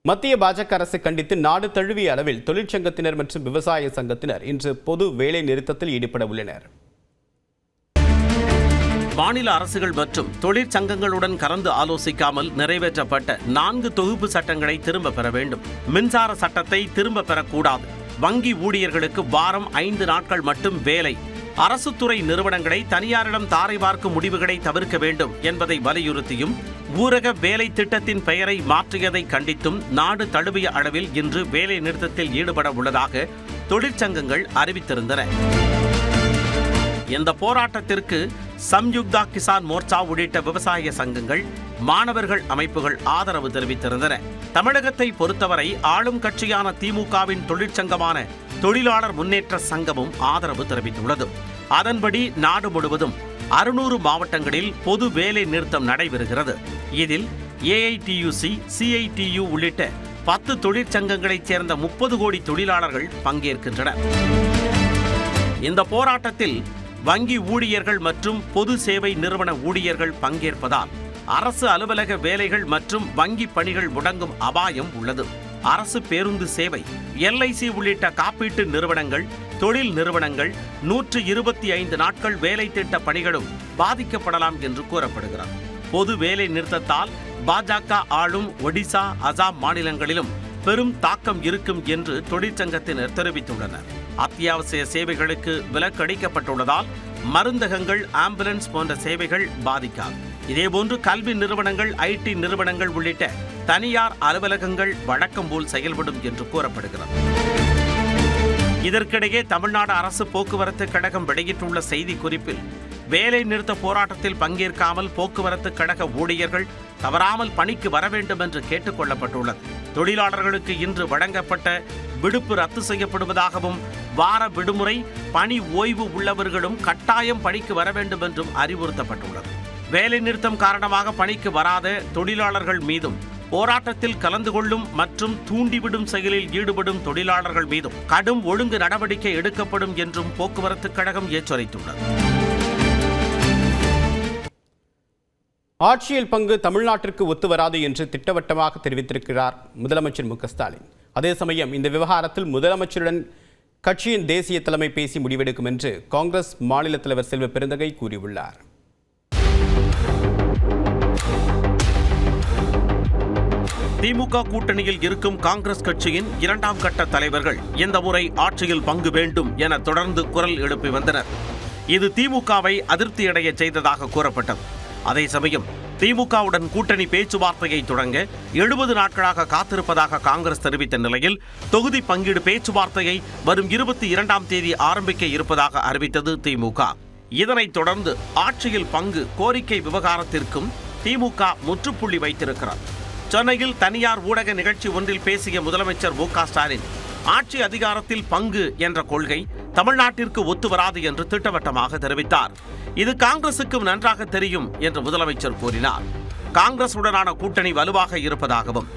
மத்திய பாஜக அரசு கண்டித்து நாடு தழுவிய அளவில் தொழிற்சங்கத்தினர் மற்றும் விவசாய சங்கத்தினர் இன்று பொது வேலை நிறுத்தத்தில் ஈடுபட உள்ளனர். மாநில அரசுகள் மற்றும் தொழிற்சங்கங்களுடன் கலந்து ஆலோசிக்காமல் நிறைவேற்றப்பட்ட 4 தொகுப்பு சட்டங்களை திரும்ப பெற வேண்டும். மின்சார சட்டத்தை திரும்ப பெறக்கூடாது. வங்கி ஊழியர்களுக்கு வாரம் 5 நாட்கள் மட்டும் வேலை. அரசு துறை நிறுவனங்களை தனியாரிடம் தாரை பார்க்கும் முடிவுகளை தவிர்க்க வேண்டும் என்பதை வலியுறுத்தியும் ஊரக வேலை திட்டத்தின் பெயரை மாற்றியதை கண்டித்தும் நாடு தழுவிய அளவில் இன்று வேலை நிறுத்தத்தில் ஈடுபட உள்ளதாக தொழிற்சங்கங்கள் அறிவித்திருந்தன. இந்த போராட்டத்திற்கு சம்யுக்தா கிசான் மோர்ச்சா உள்ளிட்ட விவசாய சங்கங்கள், மாணவர்கள் அமைப்புகள் ஆதரவு தெரிவித்திருந்தன. தமிழகத்தை பொறுத்தவரை ஆளும் கட்சியான திமுகவின் தொழிற்சங்கமான தொழிலாளர் முன்னேற்ற சங்கமும் ஆதரவு தெரிவித்துள்ளது. அதன்படி நாடு முழுவதும் 600 மாவட்டங்களில் பொது வேலை நிறுத்தம் நடைபெறுகிறது. இதில் ஏஐடியூசி, சிஐடியு உள்ளிட்ட 10 தொழிற்சங்கங்களைச் சேர்ந்த 30 கோடி தொழிலாளர்கள் பங்கேற்கின்றனர். இந்த போராட்டத்தில் வங்கி ஊழியர்கள் மற்றும் பொது சேவை நிறுவன ஊழியர்கள் பங்கேற்பதால் அரசு அலுவலக வேலைகள் மற்றும் வங்கி பணிகள் முடங்கும் அபாயம் உள்ளது. அரசு பேருந்து சேவை, எல்ஐசி உள்ளிட்ட காப்பீட்டு நிறுவனங்கள், தொழில் நிறுவனங்கள் 125 நாட்கள் வேலை திட்ட பணிகளும் பாதிக்கப்படலாம் என்று கூறப்படுகிறது. பொது வேலை நிறுத்தத்தால் பாஜக ஆளும் ஒடிசா, அசாம் மாநிலங்களிலும் பெரும் தாக்கம் இருக்கும் என்று தொழிற்சங்கத்தினர் தெரிவித்துள்ளனர். அத்தியாவசிய சேவைகளுக்கு விலக்கு அளிக்கப்பட்டுள்ளதால் மருந்தகங்கள், ஆம்புலன்ஸ் போன்ற சேவைகள் பாதிக்காது. இதேபோன்று கல்வி நிறுவனங்கள், ஐடி நிறுவனங்கள் உள்ளிட்ட தனியார் அலுவலகங்கள் வழக்கம் போல் செயல்படும் என்று கூறப்படுகிறது. இதற்கிடையே தமிழ்நாடு அரசு போக்குவரத்து கழகம் வெளியிட்டுள்ள செய்தி குறிப்பில் வேலை நிறுத்த போராட்டத்தில் பங்கேற்காமல் போக்குவரத்து கழக ஊழியர்கள் தவறாமல் பணிக்கு வர வேண்டும் என்று கேட்டுக் கொள்ளப்பட்டுள்ளது. தொழிலாளர்களுக்கு இன்று வழங்கப்பட்ட விடுப்பு ரத்து செய்யப்படுவதாகவும் வார விடுமுறை, பணி ஓய்வு உள்ளவர்களும் கட்டாயம் பணிக்கு வர வேண்டும் என்றும் அறிவுறுத்தப்பட்டுள்ளது. வேலை நிறுத்தம் காரணமாக பணிக்கு வராத தொழிலாளர்கள் மீதும் போராட்டத்தில் கலந்து கொள்ளும் மற்றும் தூண்டிவிடும் செயலில் ஈடுபடும் தொழிலாளர்கள் மீதும் கடும் ஒழுங்கு நடவடிக்கை எடுக்கப்படும் என்றும் போக்குவரத்து கழகம் எச்சரித்துள்ளது. ஆட்சியில் பங்கு தமிழ்நாட்டிற்கு ஒத்து வராது என்று திட்டவட்டமாக தெரிவித்திருக்கிறார் முதலமைச்சர் மு.க.ஸ்டாலின். அதே சமயம் இந்த விவகாரத்தில் முதலமைச்சருடன் கட்சியின் தேசிய தலைமை பேசி முடிவெடுக்கும் என்று காங்கிரஸ் மாநில தலைவர் செல்வ பெருந்தகை கூறியுள்ளார். திமுக கூட்டணியில் இருக்கும் காங்கிரஸ் கட்சியின் 2ஆம் கட்ட தலைவர்கள் இந்த முறை ஆட்சியில் பங்கு வேண்டும் என தொடர்ந்து குரல் எழுப்பி வந்தனர். இது திமுகவை அதிருப்தியடைய செய்ததாக கூறப்பட்டது. அதே சமயம் திமுகவுடன் கூட்டணி பேச்சுவார்த்தையை தொடங்க 70 நாட்களாக காத்திருப்பதாக காங்கிரஸ் தெரிவித்த நிலையில் தொகுதி பங்கீடு பேச்சுவார்த்தையை வரும் 22ஆம் தேதி ஆரம்பிக்க இருப்பதாக அறிவித்தது திமுக. இதனைத் தொடர்ந்து ஆட்சியில் பங்கு கோரிக்கை விவகாரத்திற்கும் திமுக முற்றுப்புள்ளி வைத்திருக்கிறார். சென்னையில் தனியார் ஊடக நிகழ்ச்சி ஒன்றில் பேசிய முதலமைச்சர் மு.க.ஸ்டாலின் ஆட்சி அதிகாரத்தில் பங்கு என்ற கொள்கை தமிழ்நாட்டிற்கு ஒத்து வராது என்று திட்டவட்டமாக தெரிவித்தார். இது காங்கிரசுக்கும் நன்றாக தெரியும் என்று முதலமைச்சர் கூறினார். காங்கிரசுடனான கூட்டணி வலுவாக இருப்பதாகவும்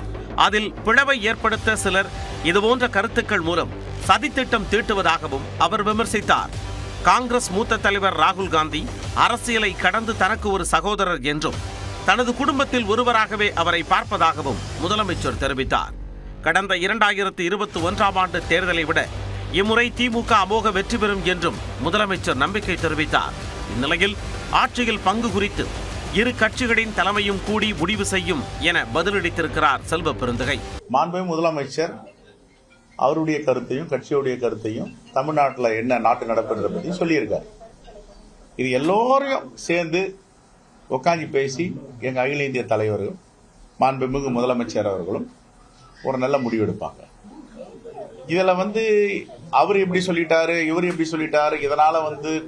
அதில் பிளவை ஏற்படுத்த சிலர் இதுபோன்ற கருத்துக்கள் மூலம் சதித்திட்டம் தீட்டுவதாகவும் அவர் விமர்சித்தார். காங்கிரஸ் மூத்த தலைவர் ராகுல் காந்தி அரசியலை கடந்து தனக்கு ஒரு சகோதரர் என்றும் தனது குடும்பத்தில் ஒருவராகவே அவரை பார்ப்பதாகவும் முதலமைச்சர் தெரிவித்தார். கடந்த 2021ஆம் ஆண்டு தேர்தலை விட இம்முறை திமுக அமோக வெற்றி பெறும் என்றும் முதலமைச்சர் நம்பிக்கை தெரிவித்தார். இந்நிலையில் ஆட்சியில் பங்கு குறித்து இரு கட்சிகளின் தலைமையும் கூடி முடிவு செய்யும் என பதிலளித்திருக்கிறார் செல்வ பெருந்தகை. மாண்புமிகு முதலமைச்சர் அவருடைய கருத்தையும் கட்சியுடைய கருத்தையும் தமிழ்நாட்டில் என்ன நாட்டு நடப்புன்றதை பற்றி சொல்லியிருக்கார். இது எல்லோரையும் சேர்ந்து உட்காந்து பேசி எங்க அகில இந்திய தலைவர்கள், மாண்புமிகு முதலமைச்சர் அவர்களும் ஒரு நல்ல முடிவு எடுப்பாங்க. இதுல அவர் எப்படி சொல்லிட்டாரு, இவர் எப்படி சொல்லிட்டாரு, இதனால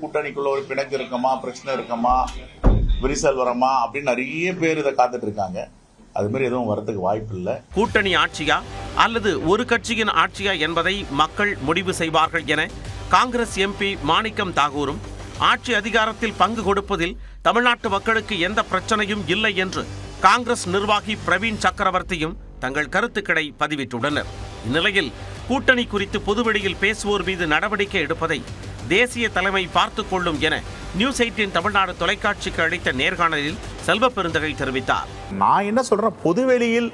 கூட்டணிக்குள்ள ஒரு பிணக்கு இருக்குமா, பிரச்சனை இருக்குமா, விரிசல் வரமா அப்படின்னு நிறைய பேர் இதை காத்துட்டு இருக்காங்க. அது மாதிரி எதுவும் வரதுக்கு வாய்ப்பு இல்லை. கூட்டணி ஆட்சியா அல்லது ஒரு கட்சியின் ஆட்சியா என்பதை மக்கள் முடிவு செய்வார்கள் என காங்கிரஸ் எம்பி மாணிக்கம் தாகூரும் ஆட்சி அதிகாரத்தில் பங்கு கொடுப்பதில் தமிழ்நாட்டு மக்களுக்கு எந்த பிரச்சனையும் இல்லை என்று காங்கிரஸ் நிர்வாகி பிரவீன் சக்கரவர்த்தியும் தங்கள் கருத்துக்களை பதிவிட்டுள்ளனர். இந்நிலையில் கூட்டணி குறித்து பொதுவெளியில் பேசுவோர் மீது நடவடிக்கை எடுப்பதை தேசிய தலைமை பார்த்துக் கொள்ளும் என நியூஸ் 18 தமிழ்நாடு தொலைக்காட்சிக்கு அளித்த நேர்காணலில் செல்வ பெருந்தகை தெரிவித்தார். நான் என்ன சொல்றேன், பொதுவெளியில்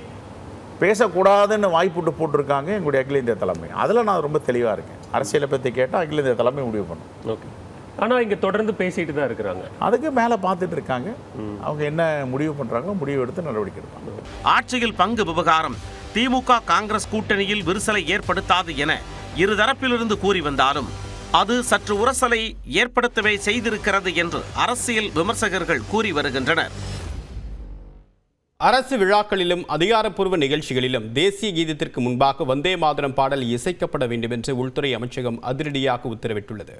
பேசக்கூடாதுன்னு வாய்ப்புட்டு போட்டிருக்காங்க எங்களுடைய அகில இந்திய தலைமை. அதில் நான் ரொம்ப தெளிவாக இருக்கேன். அரசியலை பற்றி கேட்டால் அகில இந்திய தலைமை முடிவு பண்ணும். ஓகே. ஆனால் இங்கே தொடர்ந்து பேசிட்டு தான் இருக்கிறாங்க. அதுக்கு மேலே பார்த்துட்டு இருக்காங்க. அவங்க என்ன முடிவு பண்ணுறாங்க, முடிவு எடுத்து நடவடிக்கை எடுப்பாங்க. ஆட்சியில் பங்கு விவகாரம் திமுக காங்கிரஸ் கூட்டணியில் விரிசலை ஏற்படுத்தாது என இருதரப்பிலிருந்து கூறி வந்தாலும் அது சற்று உரசலை ஏற்படுத்தவே செய்திருக்கிறது என்று அரசியல் விமர்சகர்கள் கூறி வருகின்றனர். அரசு விழாக்களிலும் அதிகாரப்பூர்வ நிகழ்ச்சிகளிலும் தேசிய கீதத்திற்கு முன்பாக வந்தே மாதரம் பாடல் இசைக்கப்பட வேண்டும் என்று உள்துறை அமைச்சகம் அதிரடியாக உத்தரவிட்டுள்ளது.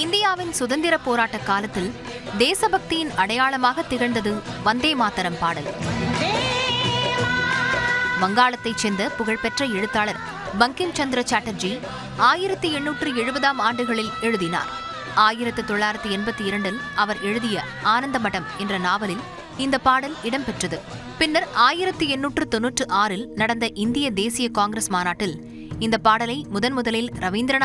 இந்தியாவின் சுதந்திர போராட்ட காலத்தில் தேசபக்தியின் அடையாளமாக திகழ்ந்தது வந்தே மாதரம் பாடல். வங்காளத்தைச் சேர்ந்த புகழ்பெற்ற எழுத்தாளர் பங்கிம் சந்திர சாட்டர்ஜி 1870ஆம் ஆண்டுகளில் எழுதினார். 1982இல் அவர் எழுதிய ஆனந்த மடம் என்ற நாவலில் இந்த பாடல் இடம்பெற்றது. பின்னர் 1896இல் நடந்த இந்திய தேசிய காங்கிரஸ் மாநாட்டில் இந்த பாடலை முதலில் ரவீந்திரநாத்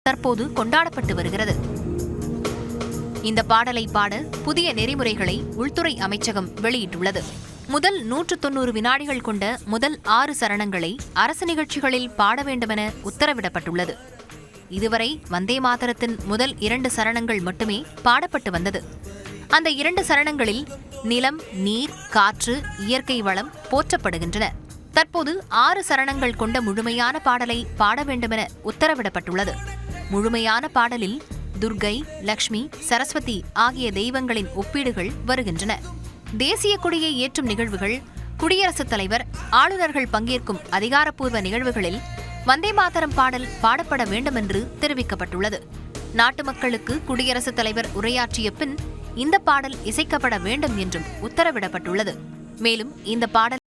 தற்போது கொண்டாடப்பட்டு வருகிறது. இந்த பாடலை பாட புதிய நெறிமுறைகளை உள்துறை அமைச்சகம் வெளியிட்டுள்ளது. முதல் 190 வினாடிகள் கொண்ட முதல் 6 சரணங்களை அரசு நிகழ்ச்சிகளில் பாட வேண்டுமென உத்தரவிடப்பட்டுள்ளது. இதுவரை வந்தே மாதரத்தின் முதல் 2 சரணங்கள் மட்டுமே பாடப்பட்டு வந்தது. அந்த 2 சரணங்களில் நிலம், நீர், காற்று, இயற்கை வளம் போற்றப்படுகின்றன. தற்போது 6 சரணங்கள் கொண்ட முழுமையான பாடலை பாட வேண்டுமென உத்தரவிடப்பட்டுள்ளது. முழுமையான பாடலில் துர்கை, லக்ஷ்மி, சரஸ்வதி ஆகிய தெய்வங்களின் ஒப்பீடுகள் வருகின்றன. தேசிய கொடியை ஏற்றும் நிகழ்வுகள், குடியரசுத் தலைவர், ஆளுநர்கள் பங்கேற்கும் அதிகாரப்பூர்வ நிகழ்வுகளில் வந்தே மாதரம் பாடல் பாடப்பட வேண்டும் என்று தெரிவிக்கப்பட்டுள்ளது. நாட்டு மக்களுக்கு குடியரசுத் தலைவர் உரையாற்றிய பின் இந்த பாடல் இசைக்கப்பட வேண்டும் என்றும் உத்தரவிடப்பட்டுள்ளது. மேலும் இந்த பாடல்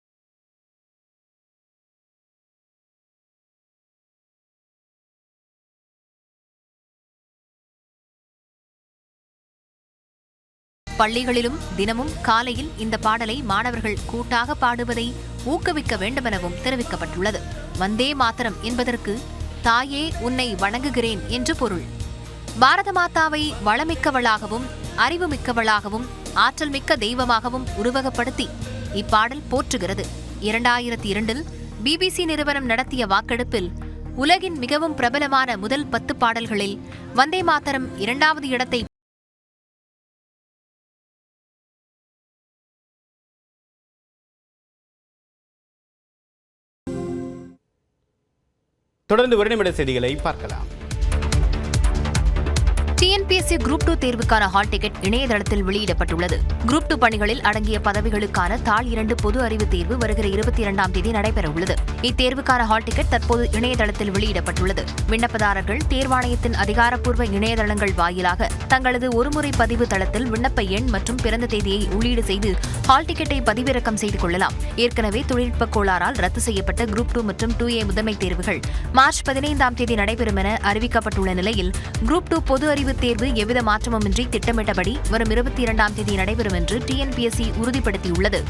பள்ளிகளிலும் தினமும் காலையில் இந்த பாடலை மாணவர்கள் கூட்டாக பாடுவதை ஊக்குவிக்க வேண்டுமெனவும் தெரிவிக்கப்பட்டுள்ளது. வந்தே மாதரம் என்பதற்கு தாயே உன்னை வணங்குகிறேன் என்று பொருள். பாரத மாதாவை வளமிக்கவளாகவும் அறிவுமிக்கவளாகவும் ஆற்றல் மிக்க தெய்வமாகவும் உருவகப்படுத்தி இப்பாடல் போற்றுகிறது. 2002இல் BBC நிறுவனம் நடத்திய வாக்கெடுப்பில் உலகின் மிகவும் பிரபலமான முதல் 10 பாடல்களில் வந்தே மாதரம் 2வது இடத்தை தொடர்ந்து ஒரு நிமிட செய்திகளை பார்க்கலாம். TNPSC குரூப் 2 தேர்வுக்கான ஹால் டிக்கெட் இணையதளத்தில் வெளியிடப்பட்டுள்ளது. குரூப் 2 பணிகளில் அடங்கிய பதவிகளுக்கான தாள் 2 பொது அறிவு தேர்வு வருகிற 22ஆம் தேதி நடைபெறவுள்ளது. இத்தேர்வுக்கான ஹால் டிக்கெட் தற்போது இணையதளத்தில் வெளியிடப்பட்டுள்ளது. விண்ணப்பதாரர்கள் தேர்வாணையத்தின் அதிகாரப்பூர்வ இணையதளங்கள் வாயிலாக தங்களது ஒருமுறை பதிவு தளத்தில் விண்ணப்ப எண் மற்றும் பிறந்த தேதியை உள்ளீடு செய்து ஹால் டிக்கெட்டை பதிவிறக்கம் செய்து கொள்ளலாம். ஏற்கனவே தொழில்நுட்ப கோளாறால் ரத்து செய்யப்பட்ட குரூப் 2 மற்றும் 2A முதன்மை தேர்வுகள் மார்ச் 15ஆம் தேதி நடைபெறும் என அறிவிக்கப்பட்டுள்ள நிலையில் குரூப் 2 பொது அறிவு தேர்வு எவ்வித மாற்றமுமின்றி திட்டமிட்டபடி வரும் 22ஆம் தேதி நடைபெறும் என்று TNPSC உறுதிப்படுத்தியுள்ளது.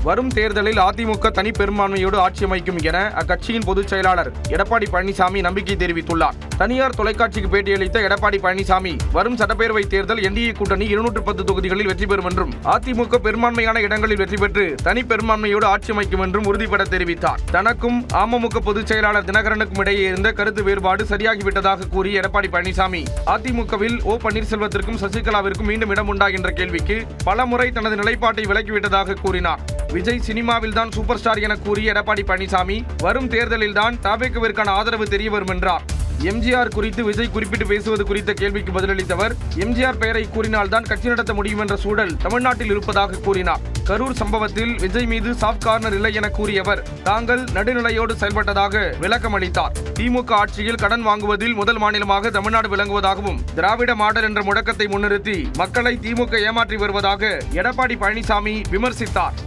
வரும் தேர்தலில் அதிமுக தனி பெரும்பான்மையோடு ஆட்சி அமைக்கும் என அக்கட்சியின் பொதுச் செயலாளர் எடப்பாடி பழனிசாமி நம்பிக்கை தெரிவித்துள்ளார். தனியார் தொலைக்காட்சிக்கு பேட்டியளித்த எடப்பாடி பழனிசாமி வரும் சட்டப்பேரவை தேர்தல் NDA கூட்டணி 210 தொகுதிகளில் வெற்றி பெறும் என்றும் அதிமுக பெரும்பான்மையான இடங்களில் வெற்றி பெற்று தனி பெரும்பான்மையோடு ஆட்சி அமைக்கும் என்றும் உறுதிபட தெரிவித்தார். தனக்கும் அமமுக பொதுச் செயலாளர் தினகரனுக்கும் இடையே இருந்த கருத்து வேறுபாடு சரியாகிவிட்டதாக கூறிய எடப்பாடி பழனிசாமி அதிமுகவில் O பன்னீர்செல்வத்திற்கும் சசிகலாவிற்கும் மீண்டும் இடம் உண்டா என்ற கேள்விக்கு பலமுறை தனது நிலைப்பாட்டை விலக்கிவிட்டதாக கூறினார். விஜய் சினிமாவில் தான் சூப்பர் ஸ்டார் என கூறிய எடப்பாடி பழனிசாமி வரும் தேர்தலில் தான் தவேகவிற்கான ஆதரவு தெரிய வரும் என்றார். எம்ஜிஆர் குறித்து விஜய் குறிப்பிட்டு பேசுவது குறித்த கேள்விக்கு பதிலளித்த அவர், எம்ஜிஆர் பெயரை கூறினால்தான் கட்சி நடத்த முடியும் என்ற சூழல் தமிழ்நாட்டில் இருப்பதாக கூறினார். கரூர் சம்பவத்தில் விஜய் மீது சாஃப்ட் கார்னர் இல்லை என கூறிய அவர், தாங்கள் நடுநிலையோடு செயல்பட்டதாக விளக்கம் அளித்தார். திமுக ஆட்சியில் கடன் வாங்குவதில் முதல் மாநிலமாக தமிழ்நாடு விளங்குவதாகவும், திராவிட மாடல் என்ற முழக்கத்தை முன்னிறுத்தி மக்களை திமுக ஏமாற்றி வருவதாக எடப்பாடி பழனிசாமி விமர்சித்தார்.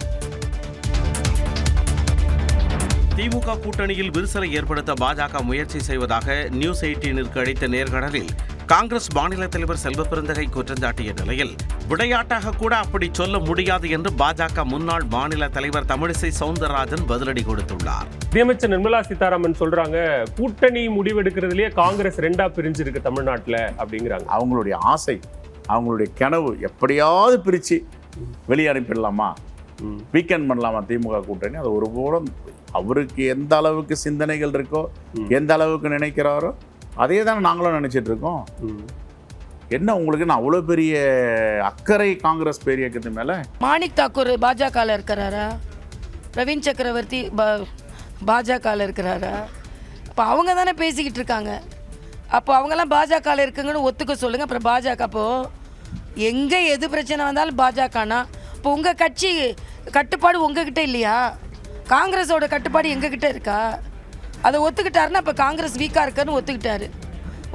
திமுக கூட்டணியில் விரிசலை ஏற்படுத்த பாஜக முயற்சி செய்வதாக நியூஸ் 18ற்கு அளித்த நேர்காணலில் காங்கிரஸ் மாநில தலைவர் செல்வ பெருந்தகை குற்றம் சாட்டிய நிலையில், விளையாட்டாக கூட அப்படி சொல்ல முடியாது என்று பாஜக முன்னாள் மாநில தலைவர் தமிழிசை சவுந்தரராஜன் பதிலடி கொடுத்துள்ளார். நிதியமைச்சர் நிர்மலா சீதாராமன் சொல்றாங்க, கூட்டணி முடிவெடுக்கிறதுலயே காங்கிரஸ் 2ஆ பிரிஞ்சிருக்கு தமிழ்நாட்டுல அப்படிங்கிறாங்க. அவங்களுடைய ஆசை, அவங்களுடைய கனவு, எப்படியாவது பிரிச்சு வெளியே அனுப்பிடலாமா, வீக்கெண்ட் பண்ணலாமா திமுக கூட்டணி. அது ஒருபோதும் அவருக்கு எந்த அளவுக்கு சிந்தனைகள் இருக்கோ, எந்த அளவுக்கு நினைக்கிறாரோ அதே தானே நாங்களும் நினைச்சிட்டு இருக்கோம். என்ன உங்களுக்கு நான் அவ்வளோ பெரிய அக்கறை காங்கிரஸ் பேர் இயக்கத்து மேலே? மாணிக் தாக்கூர் பாஜகவில் இருக்கிறாரா? பிரவீன் சக்கரவர்த்தி பாஜகவில் இருக்கிறாரா? அப்போ அவங்க தானே பேசிக்கிட்டு இருக்காங்க. அப்போ அவங்கெல்லாம் பாஜகவில் இருக்குங்கன்னு ஒத்துக்க சொல்லுங்கள். அப்புறம் பாஜக அப்போது எங்கே எது பிரச்சனை வந்தாலும் பாஜகனா, இப்போ உங்கள் கட்சி கட்டுப்பாடு உங்ககிட்ட இல்லையா? காங்கிரஸோட கட்டுப்பாடு எங்ககிட்ட இருக்கா? அதை ஒத்துக்கிட்டாருன்னா இப்போ காங்கிரஸ் வீக்காக இருக்குன்னு ஒத்துக்கிட்டாரு.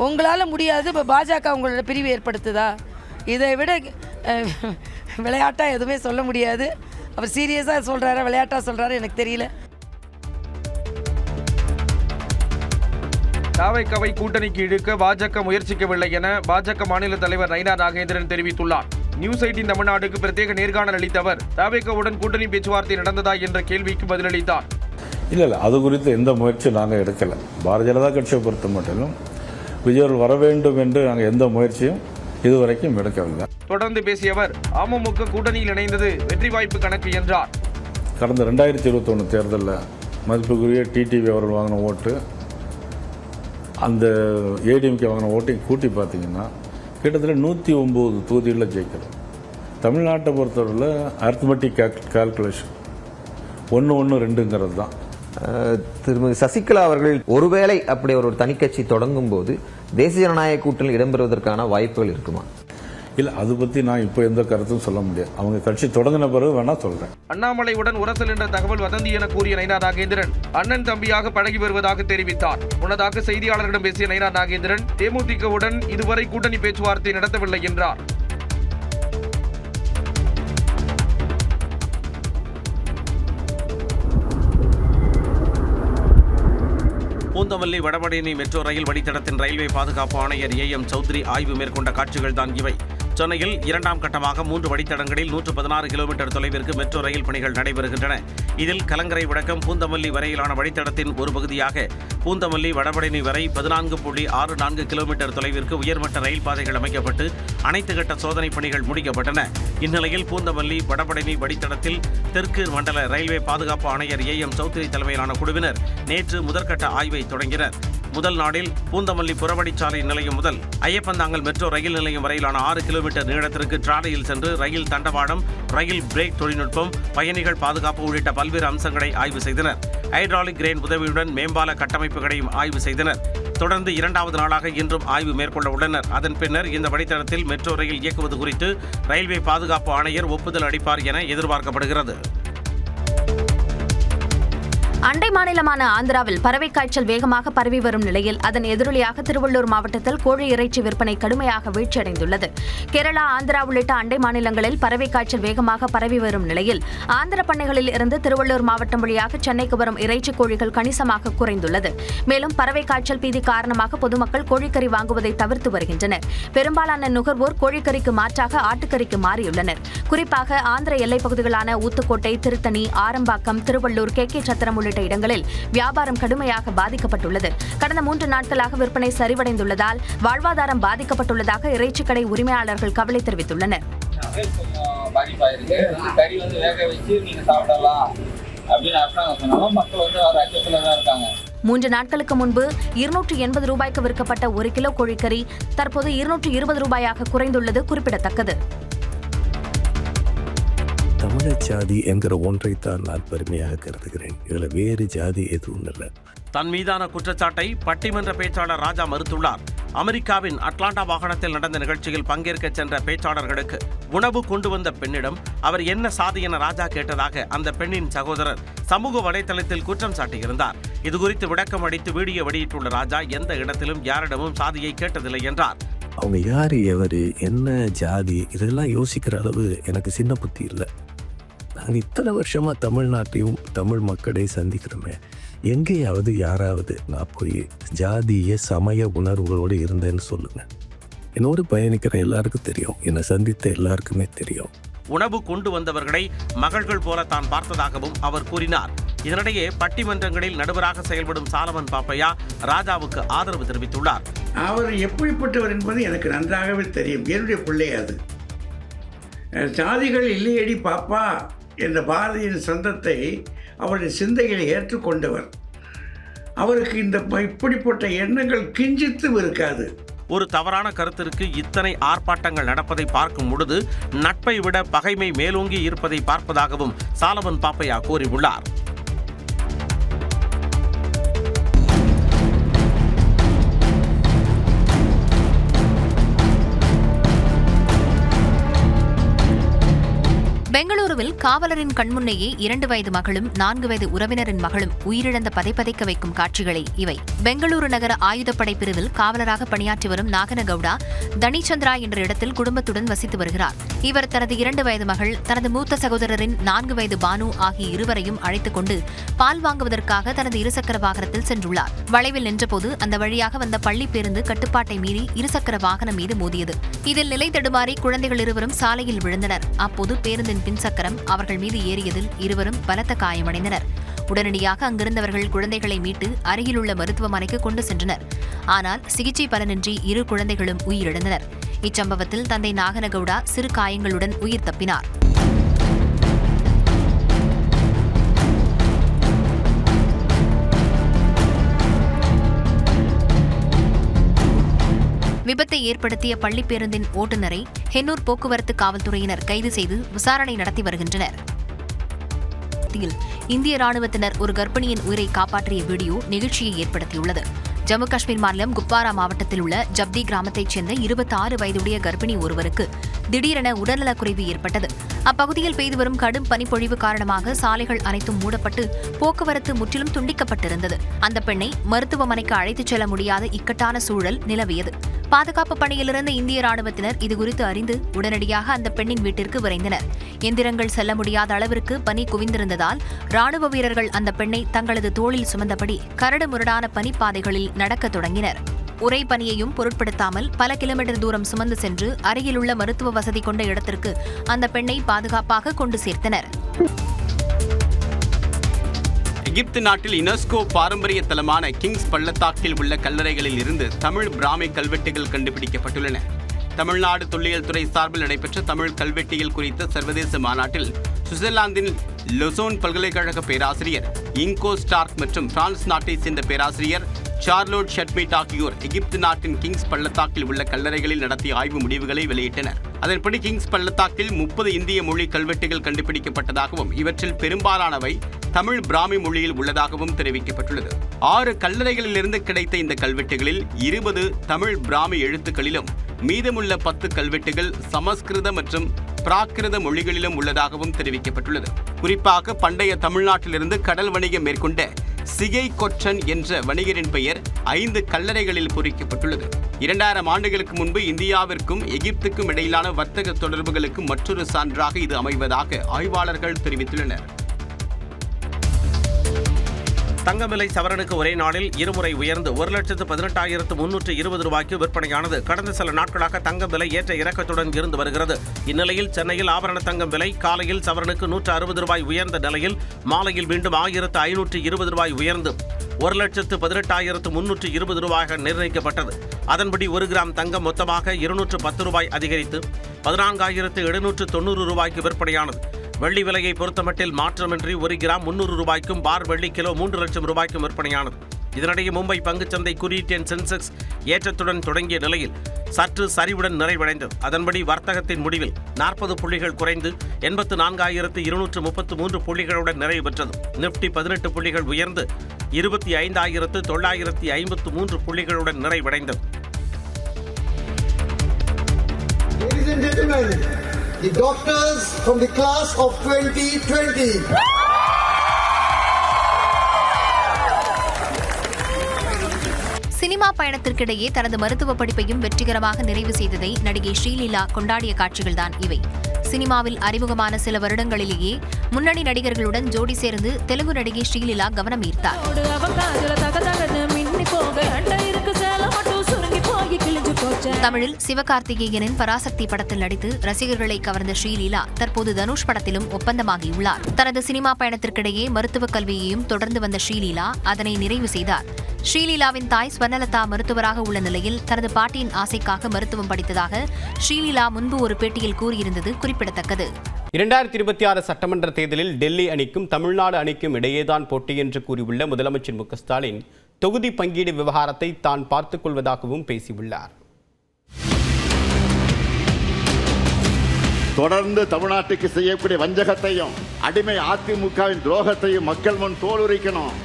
உங்களால் முடியாது, இப்போ பாஜக உங்களோட பிரிவு ஏற்படுத்துதா? இதை விட விளையாட்டாக எதுவுமே சொல்ல முடியாது. அவர் சீரியஸாக சொல்கிறாரா விளையாட்டாக சொல்கிறாரு எனக்கு தெரியல. தாவைக்காவை கூட்டணிக்கு இழுக்க பாஜக முயற்சிக்கவில்லை என பாஜக மாநில தலைவர் நயினா நாகேந்திரன் தெரிவித்துள்ளார். நியூஸ் 18 தமிழ்நாடுக்கு பிரத்யேக நேர்காணல் அளித்த அவர், தாவைக்காவுடன் கூட்டணி பேச்சுவார்த்தை நடந்ததா என்ற கேள்விக்கு பதிலளித்தார். இல்லை, அது குறித்து எந்த முயற்சியும் நாங்கள் எடுக்கலை. பாரதிய ஜனதா கட்சியை பொறுத்த மட்டும் விஜய் வர வேண்டும் என்று நாங்கள் எந்த முயற்சியும் இதுவரைக்கும் எடுக்கவில்லை. தொடர்ந்து பேசிய அவர், அமமுக கூட்டணியில் இணைந்தது வெற்றி வாய்ப்பு கணக்கு என்றார். கடந்த 2021 தேர்தலில் மதிப்புக்குரிய டிடிவி அவர்கள் வாங்கின ஓட்டு, அந்த ஏடிஎம்கே வாங்கின ஓட்டையும் கூட்டி பார்த்தீங்கன்னா கிட்டத்தட்ட 109 தொகுதிகளில் ஜெயிக்கிறோம். தமிழ்நாட்டை பொறுத்தவரையில் அரித்மெட்டிக் கால்குலேஷன் 1-1-2ங்கிறது தான். திருமதி சசிகலா அவர்கள் ஒருவேளை அப்படி ஒரு தனிக்கட்சி தொடங்கும் போது தேசிய ஜனநாயக கூட்டணியில் இடம்பெறுவதற்கான வாய்ப்புகள் இருக்குமா? இல்லை, அதை பற்றி நான் இப்போ எந்த கருத்தும் சொல்ல முடியாது. அவங்க கட்சி தொடங்கின பிறகு வேணா சொல்கிறேன். அண்ணாமலையுடன் உரசல் என்ற தகவல் வதந்தி என கூறிய நயினா நாகேந்திரன் அண்ணன் தம்பியாக பழகி வருவதாக தெரிவித்தார். முன்னதாக செய்தியாளர்களிடம் பேசிய நயினா நாகேந்திரன், தேமுதிகவுடன் இதுவரை கூட்டணி பேச்சுவார்த்தை நடத்தவில்லை என்றார். பூந்தமல்லி வடபழனி மெட்ரோ ரயில் வழித்தடத்தின் ரயில்வே பாதுகாப்பு ஆணையர் AM சௌத்ரி ஆய்வு மேற்கொண்ட காட்சிகள் தான் இவை. சென்னையில் 2ஆம் கட்டமாக 3 வழித்தடங்களில் 116 கிலோமீட்டர் தொலைவிற்கு மெட்ரோ ரயில் பணிகள் நடைபெறுகின்றன. இதில் கலங்கரை விளக்கம் பூந்தமல்லி வரையிலான வழித்தடத்தின் ஒரு பகுதியாக பூந்தமல்லி வடபழனி வரை 14.64 கிலோமீட்டர் தொலைவிற்கு உயர்மட்ட ரயில் பாதைகள் அமைக்கப்பட்டு அனைத்து கட்ட சோதனை பணிகள் முடிக்கப்பட்டன. இந்நிலையில் பூந்தமல்லி வடபழனி வழித்தடத்தில் தெற்கு மண்டல ரயில்வே பாதுகாப்பு ஆணையர் AM சௌத்ரி தலைமையிலான குழுவினர் நேற்று முதற்கட்ட ஆய்வை தொடங்கினர். முதல் நாளில் பூந்தமல்லி புறவழிச்சாலை நிலையம் முதல் ஐயப்பந்தாங்கல் மெட்ரோ ரயில் நிலையம் வரையிலான 6 கிலோமீட்டர் நீளத்திற்கு டிராலியில் சென்று ரயில் தண்டவாளம், ரயில் பிரேக் தொழில்நுட்பம், பயணிகள் பாதுகாப்பு உள்ளிட்ட பல்வேறு அம்சங்களை ஆய்வு செய்தனர். ஹைட்ராலிக் கிரேன் உதவியுடன் மேம்பால கட்டமைப்புகளையும் ஆய்வு செய்தனர். தொடர்ந்து 2வது நாளாக இன்றும் ஆய்வு மேற்கொள்ள உள்ளனர். அதன் பின்னர் இந்த வழித்தடத்தில் மெட்ரோ ரயில் இயக்குவது குறித்து ரயில்வே பாதுகாப்பு ஆணையர் ஒப்புதல் அளிப்பார் என எதிர்பார்க்கப்படுகிறது. அண்டை மாநிலமான ஆந்திராவில் பறவை காய்ச்சல் வேகமாக பரவி வரும் நிலையில் அதன் எதிரொலியாக திருவள்ளூர் மாவட்டத்தில் கோழி இறைச்சி விற்பனை கடுமையாக வீழ்ச்சியடைந்துள்ளது. கேரளா, ஆந்திரா உள்ளிட்ட அண்டை மாநிலங்களில் பறவை காய்ச்சல் வேகமாக பரவி வரும் நிலையில் ஆந்திர பண்ணைகளில் இருந்து திருவள்ளூர் மாவட்டம் வழியாக சென்னைக்கு வரும் இறைச்சி கோழிகள் கணிசமாக குறைந்துள்ளது. மேலும் பறவை காய்ச்சல் பீதி காரணமாக பொதுமக்கள் கோழிக்கறி வாங்குவதை தவிர்த்து வருகின்றனர். பெரும்பாலான நுகர்வோர் கோழிக்கறிக்கு மாற்றாக ஆட்டுக்கறிக்கு மாறியுள்ளனர். குறிப்பாக ஆந்திர எல்லைப் பகுதிகளான ஊத்துக்கோட்டை, திருத்தணி, ஆரம்பாக்கம், திருவள்ளூர், KK சத்திரம் உள்ளிட்ட இடங்களில் வியாபாரம் கடுமையாக பாதிக்கப்பட்டுள்ளது. கடந்த 3 நாட்களாக விற்பனை சரிவடைந்துள்ளதால் வாழ்வாதாரம் பாதிக்கப்பட்டுள்ளதாக இறைச்சிக்கடை உரிமையாளர்கள் கவலை தெரிவித்துள்ளனர். 3 நாட்களுக்கு முன்பு 280 ரூபாய்க்கு விற்கப்பட்ட 1 கிலோ கோழிக்கறி தற்போது 220 ரூபாயாக குறைந்துள்ளது குறிப்பிடத்தக்கது. தமிழர் ஜாதி என்கிற ஒன்றைத்தான் நான் பெருமையாக கருதுகிறேன். இதில் வேறு ஜாதி எதுவும் இல்லை. தன் மீதான குற்றச்சாட்டை பட்டிமன்ற பேச்சாளர் ராஜா மறுத்துள்ளார். அமெரிக்காவின் அட்லாண்டா வாகனத்தில் நடந்த நிகழ்ச்சியில் பங்கேற்க சென்ற பேச்சாளர்களுக்கு உணவு கொண்டு வந்த பெண்ணிடம் அவர் என்ன சாதி என ராஜா கேட்டதாக அந்த பெண்ணின் சகோதரர் சமூக வலைதளத்தில் குற்றம் சாட்டியிருந்தார். இதுகுறித்து விளக்கம் அளித்து வீடியோ வெளியிட்டுள்ள ராஜா எந்த இடத்திலும் யாரிடமும் சாதியை கேட்டதில்லை என்றார். அவங்க யார், எவர், என்ன ஜாதி, இதெல்லாம் யோசிக்கிற அளவு எனக்கு சின்ன புத்தி இல்லை. நாங்கள் இத்தனை வருஷமாக தமிழ்நாட்டையும் தமிழ் மக்களையும் சந்திக்கிறோமே, எங்கேயாவது யாராவது நான் போய் ஜாதிய சமய உணர்வுகளோடு இருந்தேன்னு சொல்லுங்கள். என்னோடு பயணிக்கிற எல்லாருக்கும் தெரியும், என்னை சந்தித்த எல்லாருக்குமே தெரியும். உணவு கொண்டு வந்தவர்களை மகள்கள் போல தான் பார்த்ததாகவும் அவர் கூறினார். இதனிடையே பட்டிமன்றங்களில் நடுவராக செயல்படும் சாலமன் பாப்பையா ராஜாவுக்கு ஆதரவு தெரிவித்துள்ளார். அவர் எப்படிப்பட்டவர் என்பது எனக்கு நன்றாகவே தெரியும். என்னுடைய பிள்ளை அது. சாதிகள் இல்லையடி பாப்பா என்ற பாரதியின் சொந்தத்தை அவருடைய சிந்தையில் ஏற்றுக்கொண்டவர். அவருக்கு இந்த இப்படிப்பட்ட எண்ணங்கள் கிஞ்சித்தும் இருக்காது. ஒரு தவறான கருத்திற்கு இத்தனை ஆர்ப்பாட்டங்கள் நடப்பதை பார்க்கும் பொழுது நட்பை விட பகைமை மேலோங்கி இருப்பதை பார்ப்பதாகவும் சாலமன் பாப்பையா கூறியுள்ளார். பெங்களூருவில் காவலரின் கண்முன்னேயே 2 வயது மகளும் 4 வயது உறவினரின் மகளும் உயிரிழந்த பதைப்பதைக்க வைக்கும் காட்சிகளே இவை. பெங்களூரு நகர ஆயுதப்படை பிரிவில் காவலராக பணியாற்றி வரும் நாகனகவுடா தனிச்சந்திரா என்ற இடத்தில் குடும்பத்துடன் வசித்து வருகிறார். இவர் தனது 2 வயது மகள், தனது மூத்த சகோதரரின் 4 வயது பானு ஆகிய இருவரையும் அழைத்துக் கொண்டு பால் வாங்குவதற்காக தனது இருசக்கர வாகனத்தில் சென்றுள்ளார். வளைவில் நின்றபோது அந்த வழியாக வந்த பள்ளி பேருந்து கட்டுப்பாட்டை மீறி இருசக்கர வாகனம் மீது மோதியது. இதில் நிலை தடுமாறி குழந்தைகள் இருவரும் சாலையில் விழுந்தனர். அப்போது பேருந்தின் பின்சக்கரம் அவர்கள் மீது ஏறியதில் இருவரும் பலத்த காயமடைந்தனர். உடனடியாக அங்கிருந்தவர்கள் குழந்தைகளை மீட்டு அருகிலுள்ள மருத்துவமனைக்கு கொண்டு சென்றனர். ஆனால் சிகிச்சை பலனின்றி 2 குழந்தைகளும் உயிரிழந்தனர். இச்சம்பவத்தில் தந்தை நாகனகவுடா சிறு காயங்களுடன் உயிர் தப்பினார். விபத்தை ஏற்படுத்திய பள்ளி பேருந்தின் ஓட்டுநரை ஹென்னூர் போக்குவரத்து காவல்துறையினர் கைது செய்து விசாரணை நடத்தி வருகின்றனர். இந்திய ராணுவத்தினர் ஒரு கர்ப்பிணியின் உயிரை காப்பாற்றிய வீடியோ நிகழ்ச்சியை ஏற்படுத்தியுள்ளது. ஜம்மு காஷ்மீர் மாநிலம் குப்வாரா மாவட்டத்தில் உள்ள ஜப்தி கிராமத்தைச் சேர்ந்த 26 வயதுடைய கர்ப்பிணி ஒருவருக்கு திடீரென உடல்நலக்குறைவு ஏற்பட்டது. அப்பகுதியில் பெய்து வரும் கடும் பனிப்பொழிவு காரணமாக சாலைகள் அனைத்தும் மூடப்பட்டு போக்குவரத்து முற்றிலும் துண்டிக்கப்பட்டிருந்தது. அந்த பெண்ணை மருத்துவமனைக்கு அழைத்துச் செல்ல முடியாத இக்கட்டான சூழல் நிலவியது. பாதுகாப்பு பணியிலிருந்த இந்திய ராணுவத்தினர் இதுகுறித்து அறிந்து உடனடியாக அந்த பெண்ணின் வீட்டிற்கு விரைந்தனர். எந்திரங்கள் செல்ல முடியாத அளவிற்கு பனி குவிந்திருந்ததால் ராணுவ வீரர்கள் அந்த பெண்ணை தங்களது தோளில் சுமந்தபடி கரடு முரடான பனிப்பாதைகளில் நடக்கத் தொடங்கினர். உரை பனியையும் பொருட்படுத்தாமல் பல கிலோமீட்டர் தூரம் சுமந்து சென்று அருகிலுள்ள மருத்துவ வசதி கொண்ட இடத்திற்கு அந்த பெண்ணை பாதுகாப்பாக கொண்டு சேர்த்தனர். எகிப்து நாட்டில் யுனெஸ்கோ பாரம்பரிய தலமான கிங்ஸ் பள்ளத்தாக்கில் உள்ள கல்லறைகளில் இருந்து தமிழ் பிராமி கல்வெட்டுகள் கண்டுபிடிக்கப்பட்டுள்ளன. தமிழ்நாடு தொல்லியல் துறை சார்பில் நடைபெற்ற தமிழ் கல்வெட்டியல் குறித்த சர்வதேச மாநாட்டில் சுவிட்சர்லாந்தின் லொசோன் பல்கலைக்கழக பேராசிரியர் இங்கோ ஸ்டார்க் மற்றும் பிரான்ஸ் நாட்டைச் சேர்ந்த பேராசிரியர் சார்லோட் ஷட்மிட் ஆகியோர் எகிப்து நாட்டின் கிங்ஸ் பள்ளத்தாக்கில் உள்ள கல்லறைகளில் நடத்திய ஆய்வு முடிவுகளை வெளியிட்டனர். அதன்படி கிங்ஸ் பள்ளத்தாக்கில் 30 இந்திய மொழி கல்வெட்டுகள் கண்டுபிடிக்கப்பட்டதாகவும் இவற்றில் பெரும்பாலானவை தமிழ் பிராமி மொழியில் உள்ளதாகவும் தெரிவிக்கப்பட்டுள்ளது. 6 கல்லறைகளிலிருந்து கிடைத்த இந்த கல்வெட்டுகளில் 20 தமிழ் பிராமி எழுத்துக்களிலும் மீதமுள்ள 10 கல்வெட்டுகள் சமஸ்கிருத மற்றும் பிராகிருத மொழிகளிலும் உள்ளதாகவும் தெரிவிக்கப்பட்டுள்ளது. குறிப்பாக பண்டைய தமிழ்நாட்டிலிருந்து கடல் வணிகம் மேற்கொண்ட சிகை கொற்றன் என்ற வணிகரின் பெயர் 5 கல்லறைகளில் பொறிக்கப்பட்டுள்ளது. 2000 ஆண்டுகளுக்கு முன்பு இந்தியாவிற்கும் எகிப்துக்கும் இடையிலான வர்த்தக தொடர்புகளுக்கு மற்றொரு சான்றாக இது அமைவதாக ஆய்வாளர்கள் தெரிவித்துள்ளனர். தங்கம் விலை சவரனுக்கு ஒரே நாளில் இருமுறை உயர்ந்து 1,18,320 ரூபாய்க்கு விற்பனையானது. கடந்த சில நாட்களாக தங்கம் விலை ஏற்ற இறக்கத்துடன் இருந்து வருகிறது. இந்நிலையில் சென்னையில் ஆபரண தங்கம் விலை காலையில் சவரனுக்கு 160 ரூபாய் உயர்ந்த நிலையில் மாலையில் மீண்டும் 1,520 ரூபாய் உயர்ந்து 1,18,320 ரூபாயாக நிர்ணயிக்கப்பட்டது. அதன்படி 1 கிராம் தங்கம் மொத்தமாக 210 ரூபாய் அதிகரித்து 14,790 ரூபாய்க்கு விற்பனையானது. வெள்ளி விலையை பொறுத்தமட்டில் மாற்றமின்றி 1 கிராம் 300 ரூபாய்க்கும் பார் வெள்ளி கிலோ 3 லட்சம் ரூபாய்க்கும் விற்பனையானது. இதனிடையே மும்பை பங்குச்சந்தை குறியீட்டு சென்செக்ஸ் ஏற்றத்துடன் தொடங்கிய நிலையில் சற்று சரிவுடன் நிறைவடைந்தது. அதன்படி வர்த்தகத்தின் முடிவில் 40 புள்ளிகள் குறைந்து 84,233 புள்ளிகளுடன் நிறைவு பெற்றது. நிப்டி 18 புள்ளிகள் உயர்ந்து 25,953 புள்ளிகளுடன் நிறைவடைந்தது. Ladies and gentlemen, the doctors from the class of 2020. Cinema பயணத்திற்கிடையே தனது மருத்துவ படிப்பையும் வெற்றிகரமாக நிறைவு செய்ததை நடிகை ஸ்ரீலீலா கொண்டாடிய காட்சிகள்தான் இவை. சினிமாவில் அறிமுகமான சில வருடங்களிலேயே முன்னணி நடிகர்களுடன் ஜோடி சேர்ந்து தெலுங்கு நடிகை ஸ்ரீலீலா கவனம் ஈர்த்தார். தமிழில் சிவகார்த்திகேயனின் பராசக்தி படத்தில் நடித்து ரசிகர்களை கவர்ந்த ஸ்ரீலீலா தற்போது தனுஷ் படத்திலும் ஒப்பந்தமாகியுள்ளார். தனது சினிமா பயணத்திற்கிடையே மருத்துவக் கல்வியையும் தொடர்ந்து வந்த ஸ்ரீலீலா அதனை நிறைவு செய்தார். ஸ்ரீலீலாவின் தாய் ஸ்வர்ணலதா மருத்துவராக உள்ள நிலையில் தனது பாட்டியின் ஆசைக்காக மருத்துவம் படித்ததாக ஸ்ரீலீலா முன்பு ஒரு பேட்டியில் கூறியிருந்தது குறிப்பிடத்தக்கது. 2026 சட்டமன்ற தேர்தலில் டெல்லி அணிக்கும் தமிழ்நாடு அணிக்கும் இடையேதான் போட்டி என்று கூறியுள்ள முதலமைச்சர் மு க ஸ்டாலின் தொகுதி பங்கீடு விவகாரத்தை தான் பார்த்துக் கொள்வதாகவும் பேசியுள்ளார். தொடர்ந்து தமிழ்நாட்டுக்கு செய்யக்கூடிய வஞ்சகத்தையும் அடிமை அதிமுகவின் துரோகத்தையும் மக்கள் முன் தோலுரிக்கணும்.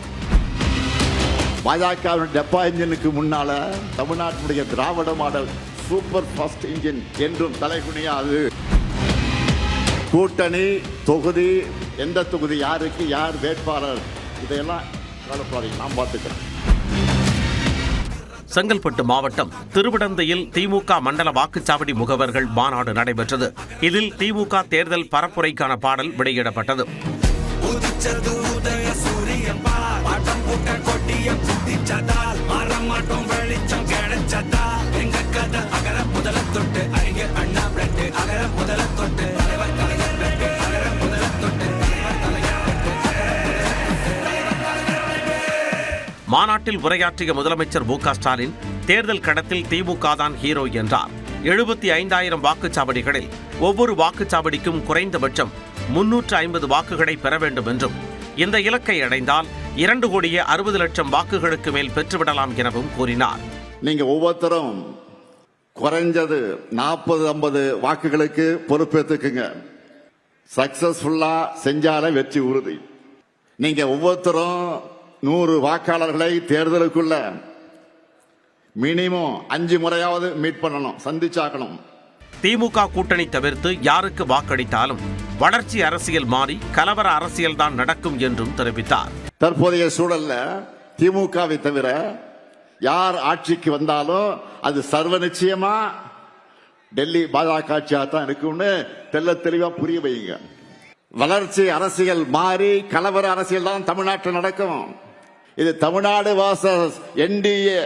பாஜகவின் டெப்பா இன்ஜினுக்கு முன்னால தமிழ்நாட்டுடைய திராவிட மாடல் சூப்பர் ஃபாஸ்ட் இன்ஜின் என்றும் தலைகுனியாது. கூட்டணி தொகுதி, எந்த தொகுதி யாருக்கு யார் வேட்பாளர், இதையெல்லாம் நான் பார்த்துக்கிறேன். செங்கல்பட்டு மாவட்டம் திருவிடந்தையில் திமுக மண்டல வாக்குச்சாவடி முகவர்கள் மாநாடு நடைபெற்றது. இதில் திமுக தேர்தல் பரப்புரைக்கான பாடல் வெளியிடப்பட்டது. மாநாட்டில் உரையாற்றிய முதலமைச்சர் மு க ஸ்டாலின் தேர்தல் களத்தில் திமுக தான் ஹீரோ என்றார். 75,000 வாக்குச்சாவடிகளில் ஒவ்வொரு வாக்குச்சாவடிக்கும் குறைந்தபட்சம் 350 வாக்குகளை பெற வேண்டும் என்றும், இந்த இலக்கை அடைந்தால் 2,60,00,000 வாக்குகளுக்கு மேல் பெற்றுவிடலாம் எனவும் கூறினார். நீங்க ஒவ்வொருத்தரும் குறைஞ்சது 40-50 வாக்குகளுக்கு பொறுப்பேற்றுக்குங்க. சக்சஸ்ஃபுல்லா செஞ்சாலே வெற்றி உறுதி. நீங்க ஒவ்வொருத்தரும் 100 வாக்காளர்களை தேர்தலுக்குள்ள மினிமம் 5 முறையாவது மீட் பண்ணணும், சந்திச்சாக்கணும். திமுக கூட்டணி தவிர்த்து யாருக்கு வாக்களித்தாலும் வளர்ச்சி அரசியல் மாறி கலவர அரசியல் தான் நடக்கும் என்றும் தெரிவித்தார். தற்போதைய சூழல்ல திமுகவை தவிர யார் ஆட்சிக்கு வந்தாலும் அது சர்வ நிச்சயமா டெல்லி பாஜக ஆட்சியாக தான் இருக்கும்னு தெல்ல தெளிவா புரிய வைங்க. வளர்ச்சி அரசியல் மாறி கலவர அரசியல் தான் தமிழ்நாட்டில் நடக்கும். இது தமிழ்நாடு வாசஸ் என்டிஏ.